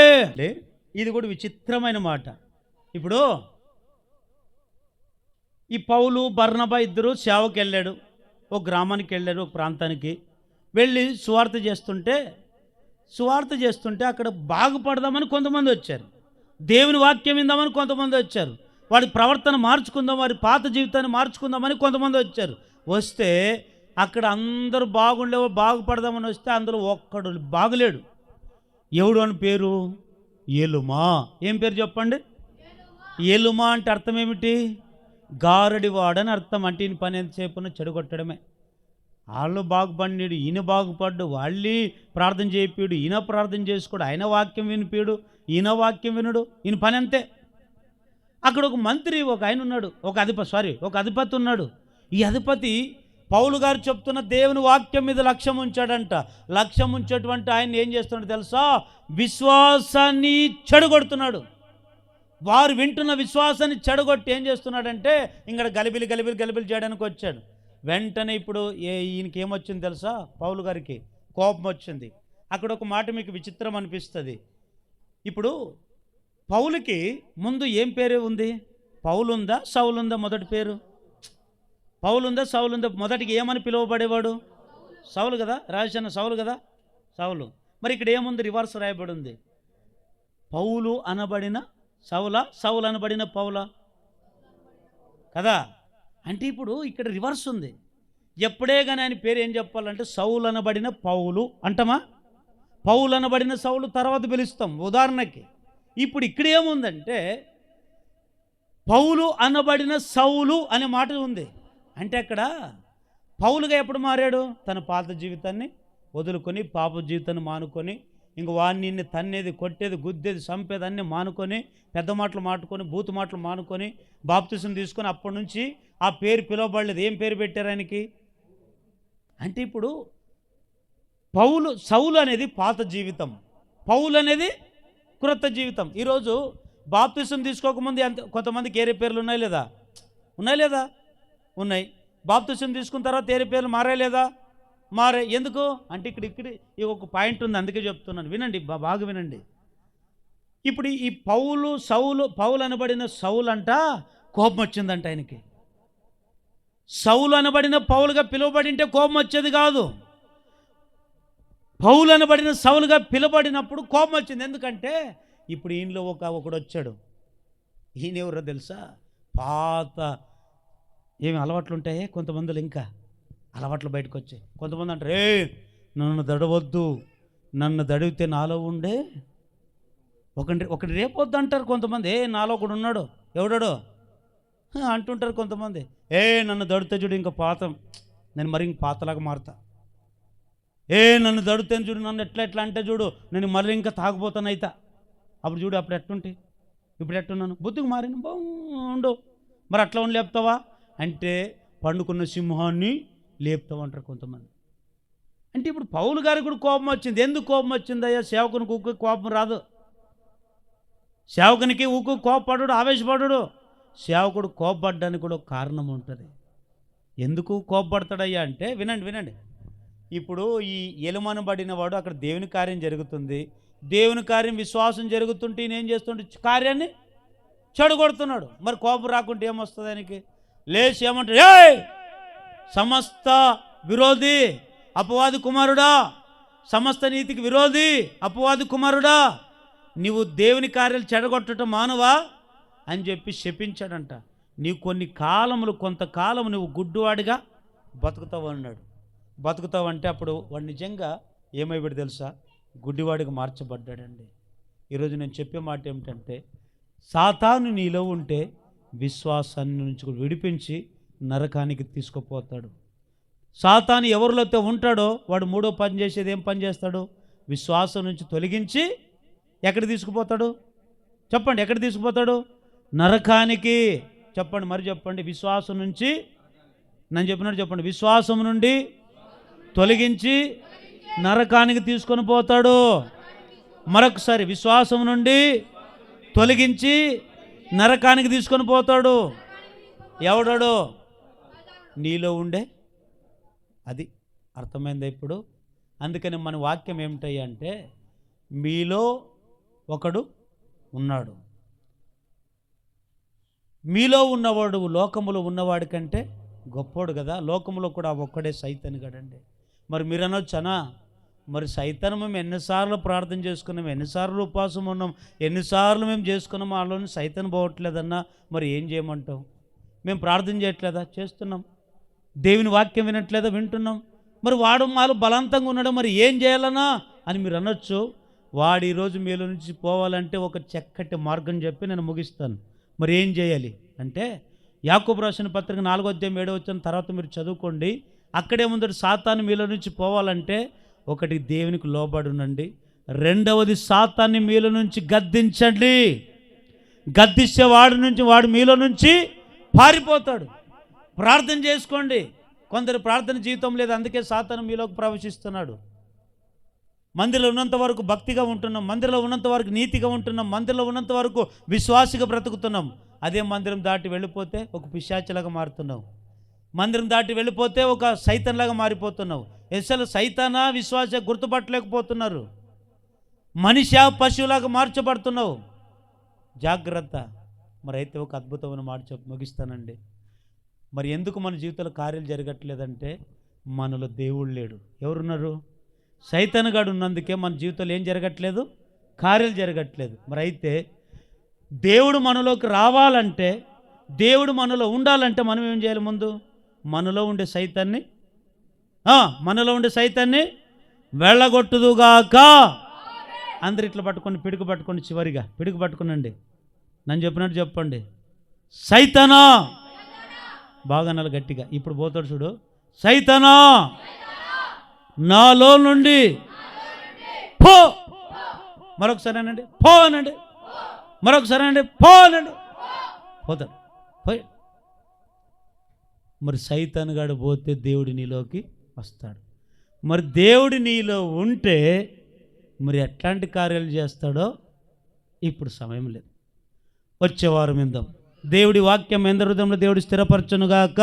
ఇది కూడా విచిత్రమైన మాట. ఇప్పుడు ఈ పౌలు బర్నబా ఇద్దరు సేవకి వెళ్ళాడు. ఒక గ్రామానికి వెళ్ళాడు, ఒక ప్రాంతానికి వెళ్ళి సువార్త చేస్తుంటే అక్కడ బాగుపడదామని కొంతమంది వచ్చారు. దేవుని వాక్యం విందామని కొంతమంది వచ్చారు. వాడి ప్రవర్తన మార్చుకుందాం, వారి పాత జీవితాన్ని మార్చుకుందామని కొంతమంది వచ్చారు. వస్తే అక్కడ అందరూ బాగుపడదామని వస్తే అందులో ఒక్కడు బాగులేడు. ఎవడు అని పేరు? ఎలుమా. ఏం పేరు చెప్పండి? ఎలుమా అంటే అర్థం ఏమిటి? గారడివాడని అర్థం. అంటే ఈయన పని ఎంతసేపున చెడగొట్టడమే. వాళ్ళు బాగుపడినాడు, ఈయన బాగుపడ్డు. వాళ్ళీ ప్రార్థన చేయిపోయాడు, ఈయన ప్రార్థన చేసుకోడు. ఆయన వాక్యం వినిపోయాడు, ఈయన వాక్యం వినుడు. ఈయన పని అంతే. అక్కడ ఒక మంత్రి ఒక ఉన్నాడు, ఒక అధిపతి ఉన్నాడు. ఈ అధిపతి పౌలు గారు చెప్తున్న దేవుని వాక్యం మీద లక్ష్యం ఉంచాడంట. లక్ష్యం ఉంచేటువంటి ఆయన ఏం చేస్తున్నాడు తెలుసా? విశ్వాసాన్ని చెడగొడుతున్నాడు. వారు వింటున్న విశ్వాసాన్ని చెడగొట్టి ఏం చేస్తున్నాడంటే ఇక్కడ గలిబిలి చేయడానికి వచ్చాడు. వెంటనే ఇప్పుడు ఈయనకి ఏమొచ్చింది తెలుసా? పౌలు గారికి కోపం వచ్చింది. అక్కడ ఒక మాట మీకు విచిత్రం అనిపిస్తుంది. ఇప్పుడు పౌలుకి ముందు ఏం పేరు ఉంది? పౌలుందా సౌలుందా? మొదటి పేరు పౌలుందా సౌలుందా? మొదటికి ఏమని పిలువబడేవాడు? సౌలు కదా. రాజన్న సౌలు కదా, సౌలు. మరి ఇక్కడ ఏముంది? రివర్స్ రాయబడి ఉంది. పౌలు అనబడిన సౌలా, సౌలు అనబడిన పౌలా కదా. అంటే ఇప్పుడు ఇక్కడ రివర్స్ ఉంది. ఎప్పుడే కానీ ఆయన పేరు ఏం చెప్పాలంటే సౌలు అనబడిన పౌలు అంటమా, పౌలు అనబడిన సౌలు తర్వాత పిలుస్తాం. ఉదాహరణకి ఇప్పుడు ఇక్కడ ఏముందంటే పౌలు అనబడిన సౌలు అనే మాట ఉంది. అంటే అక్కడ పౌలుగా ఎప్పుడు మారాడు? తన పాత జీవితాన్ని వదులుకొని, పాప జీవితాన్ని మానుకొని, ఇంక వాడిని తన్నేది, కొట్టేది, గుద్దేది, చంపేది అన్నీ మానుకొని, పెద్ద మాటలు మాటుకొని, బూతు మాటలు మానుకొని బాప్తిసం తీసుకొని అప్పటి నుంచి ఆ పేరు పిలువబడలేదు. ఏం పేరు పెట్టారు ఆయనకి? అంటే ఇప్పుడు సౌలు అనేది పాత జీవితం, పౌలు అనేది క్రొత్త జీవితం. ఈరోజు బాప్తిసం తీసుకోకముందు కొంతమందికి ఏరే పేర్లు ఉన్నాయి లేదా? ఉన్నాయి. బాప్తిసం తీసుకున్న తర్వాత ఏరే పేర్లు మారాయి లేదా? మారే. ఎందుకు అంటే ఇక్కడ ఒక పాయింట్ ఉంది, అందుకే చెప్తున్నాను, వినండి, బాగా వినండి. ఇప్పుడు ఈ పౌలు అనబడిన సౌలు అంట కోపం వచ్చిందంట ఆయనకి. సౌలు అనబడిన పౌలుగా పిలువబడింటే కోపం వచ్చేది కాదు. పౌలు అనబడిన సౌలుగా పిలువబడినప్పుడు కోపం వచ్చింది. ఎందుకంటే ఇప్పుడు ఈయనలో ఒకడు వచ్చాడు. ఈయన ఎవరో తెలుసా? పాత ఏమి అలవాట్లు ఉంటాయే కొంతమందిలో, ఇంకా అలవాట్లు బయటకు వచ్చాయి. కొంతమంది అంటారు, నన్ను దడవద్దు, నన్ను దడివితే నాలో ఉండే ఒకటి రేపొద్దు అంటారు కొంతమంది. నాలో ఒకడు ఉన్నాడు, ఎవడాడో అంటుంటారు కొంతమంది. నన్ను దడితే చూడు ఇంకా పాత, నేను మరి ఇంక పాతలాగా మారుతా. నన్ను దడితే చూడు, నన్ను ఎట్లా అంటే చూడు, నేను మళ్ళీ ఇంకా తాగిపోతాను అయితా. అప్పుడు చూడు, అప్పుడు ఎట్టుంటే ఇప్పుడు ఎట్టున్నాను, బుద్ధికి మారిన బాగుండు. మరి అట్లా ఉండి లేపుతావా అంటే పండుకున్న సింహాన్ని లేపుతావంటారు కొంతమంది. అంటే ఇప్పుడు పౌలు గారికి కూడా కోపం వచ్చింది. ఎందుకు కోపం వచ్చిందయ్యా? సేవకునికి ఊకు కోపం రాదు. సేవకునికి ఊకు కోపపడు, ఆవేశపడు. సేవకుడు కోపపడ్డానికి కూడా కారణం ఉంటుంది. ఎందుకు కోపపడతాడయ్యా అంటే వినండి. ఇప్పుడు ఈ ఎలుమనబడిన వాడు అక్కడ దేవుని కార్యం జరుగుతుంది. దేవుని కార్యం విశ్వాసం జరుగుతుంటే ఈయన ఏం చేస్తుంటే కార్యాన్ని చెడగొడుతున్నాడు. మరి కోపం రాకుంటే ఏమొస్తుంది ఆయనకి? లేచి ఏమంటాడు? సమస్త విరోధి అపవాది కుమారుడా, సమస్త నీతికి విరోధి అపవాది కుమారుడా, నీవు దేవుని కార్యాలు చెడగొట్టడం మానవా అని చెప్పి శపించాడంట. నీవు కొంతకాలం నువ్వు గుడ్డువాడిగా బతుకుతావు అన్నాడు. బతుకుతావంటే అప్పుడు వాడు నిజంగా ఏమైపోయాడు తెలుసా? గుడ్డివాడిగా మార్చబడ్డాడండి. ఈరోజు నేను చెప్పే మాట ఏమిటంటే, సాతాను నీలో ఉంటే విశ్వాసాన్ని నుంచి విడిపించి నరకానికి తీసుకుపోతాడు. సాతాను ఎవరిలోతో ఉంటాడో వాడు మూడో పని చేసేది ఏం పని చేస్తాడు? విశ్వాసం నుంచి తొలగించి ఎక్కడ తీసుకుపోతాడు? చెప్పండి, ఎక్కడ తీసుకుపోతాడు? నరకానికి. చెప్పండి, మరి చెప్పండి. విశ్వాసం నుంచి, నేను చెప్పినట్టు చెప్పండి, విశ్వాసం నుండి తొలగించి నరకానికి తీసుకొని పోతాడు. మరొకసారి, విశ్వాసం నుండి తొలగించి నరకానికి తీసుకొని పోతాడు. ఎవడాడు? నీలో ఉండే. అది అర్థమైందా ఇప్పుడు? అందుకని మన వాక్యం ఏమిటయ్యా అంటే, మీలో ఒకడు ఉన్నాడు. మీలో ఉన్నవాడు లోకములో ఉన్నవాడి కంటే గొప్పోడు కదా. లోకములో కూడా ఒక్కడే సైతాను గడండి. మరి మీరు అనొచ్చనా, మరి సైతాను మేము ఎన్నిసార్లు ప్రార్థన చేసుకున్నాం, ఎన్నిసార్లు ఉపవాసం ఉన్నాం, ఎన్నిసార్లు మేము చేసుకున్నాం, వాళ్ళని సైతాను పోవట్లేదన్నా, మరి ఏం చేయమంటావు? మేము ప్రార్థన చేయట్లేదా? చేస్తున్నాం. దేవుని వాక్యం వినట్లేదా? వింటున్నాం. మరి వాడు మాలో బలవంతంగా ఉన్నాడు, మరి ఏం చేయాలన్నా అని మీరు అనొచ్చు. వాడు ఈరోజు మీలో నుంచి పోవాలంటే ఒక చక్కటి మార్గం చెప్పి నేను ముగిస్తాను. మరి ఏం చేయాలి అంటే, యాకోబు రాసిన పత్రిక 4వ అధ్యాయం 7వ వచనం తర్వాత మీరు చదువుకోండి. అక్కడే ముందర సాతాను మీలో నుంచి పోవాలంటే, ఒకటి దేవునికి లోబడి ఉండండి, రెండవది సాతాన్ని మీలో నుంచి గద్దించండి. గద్దిస్తే వాడు మీలో నుంచి పారిపోతాడు. ప్రార్థన చేసుకోండి. కొందరు ప్రార్థన జీవితం లేదు, అందుకే సాతాను మీలోకి ప్రవేశిస్తున్నాడు. మందిరంలో ఉన్నంత వరకు భక్తిగా ఉంటున్నాం, మందిరంలో ఉన్నంత వరకు నీతిగా ఉంటున్నాం, మందిరంలో ఉన్నంత వరకు విశ్వాసిగా బ్రతుకుతున్నాం. అదే మందిరం దాటి వెళ్ళిపోతే ఒక పిశాచిలాగా మారుతున్నావు. మందిరం దాటి వెళ్ళిపోతే ఒక సైతాన్లాగా మారిపోతున్నావు. అసలు సైతానా విశ్వాస గుర్తుపట్టలేకపోతున్నారు. మనిషి పశువులాగా మార్చబడుతున్నావు. జాగ్రత్త. మరి అయితే ఒక అద్భుతమైన మాట చెప్పి ముగిస్తానండి. మరి ఎందుకు మన జీవితంలో కార్యాలు జరగట్లేదంటే, మనలో దేవుడు లేడు. ఎవరున్నారు? సైతాను గాడు ఉన్నందుకే మన జీవితంలో ఏం జరగట్లేదు? కార్యాలు జరగట్లేదు. మరి అయితే దేవుడు మనలోకి రావాలంటే, దేవుడు మనలో ఉండాలంటే మనం ఏం చేయాలి? ముందు మనలో ఉండే సైతాన్ని వెళ్ళగొట్టుదుగాక. అందరు ఇట్లా పట్టుకొని పిడుగు పట్టుకొని, చివరిగా పిడుగు పట్టుకునండి, నన్ను చెప్పినట్టు చెప్పండి, సైతానా. బాగా నల్ల గట్టిగా. ఇప్పుడు పోతాడు చూడు, సైతానా నాలో నుండి పో. మరొకసారి అనండి, పో అనండి. మరొకసారి అనండి, పో అనండి. పోతాడు, పోయి. మరి సైతాను గాడు పోతే దేవుడు నీలోకి వస్తాడు. మరి దేవుడు నీలో ఉంటే మరి ఎట్లాంటి కార్యాలు చేస్తాడో ఇప్పుడు సమయం లేదు. వచ్చేవారం విందాం. దేవుడి వాక్యం ఎందరి హృదయంలో దేవుడు స్థిరపరచునుగాక.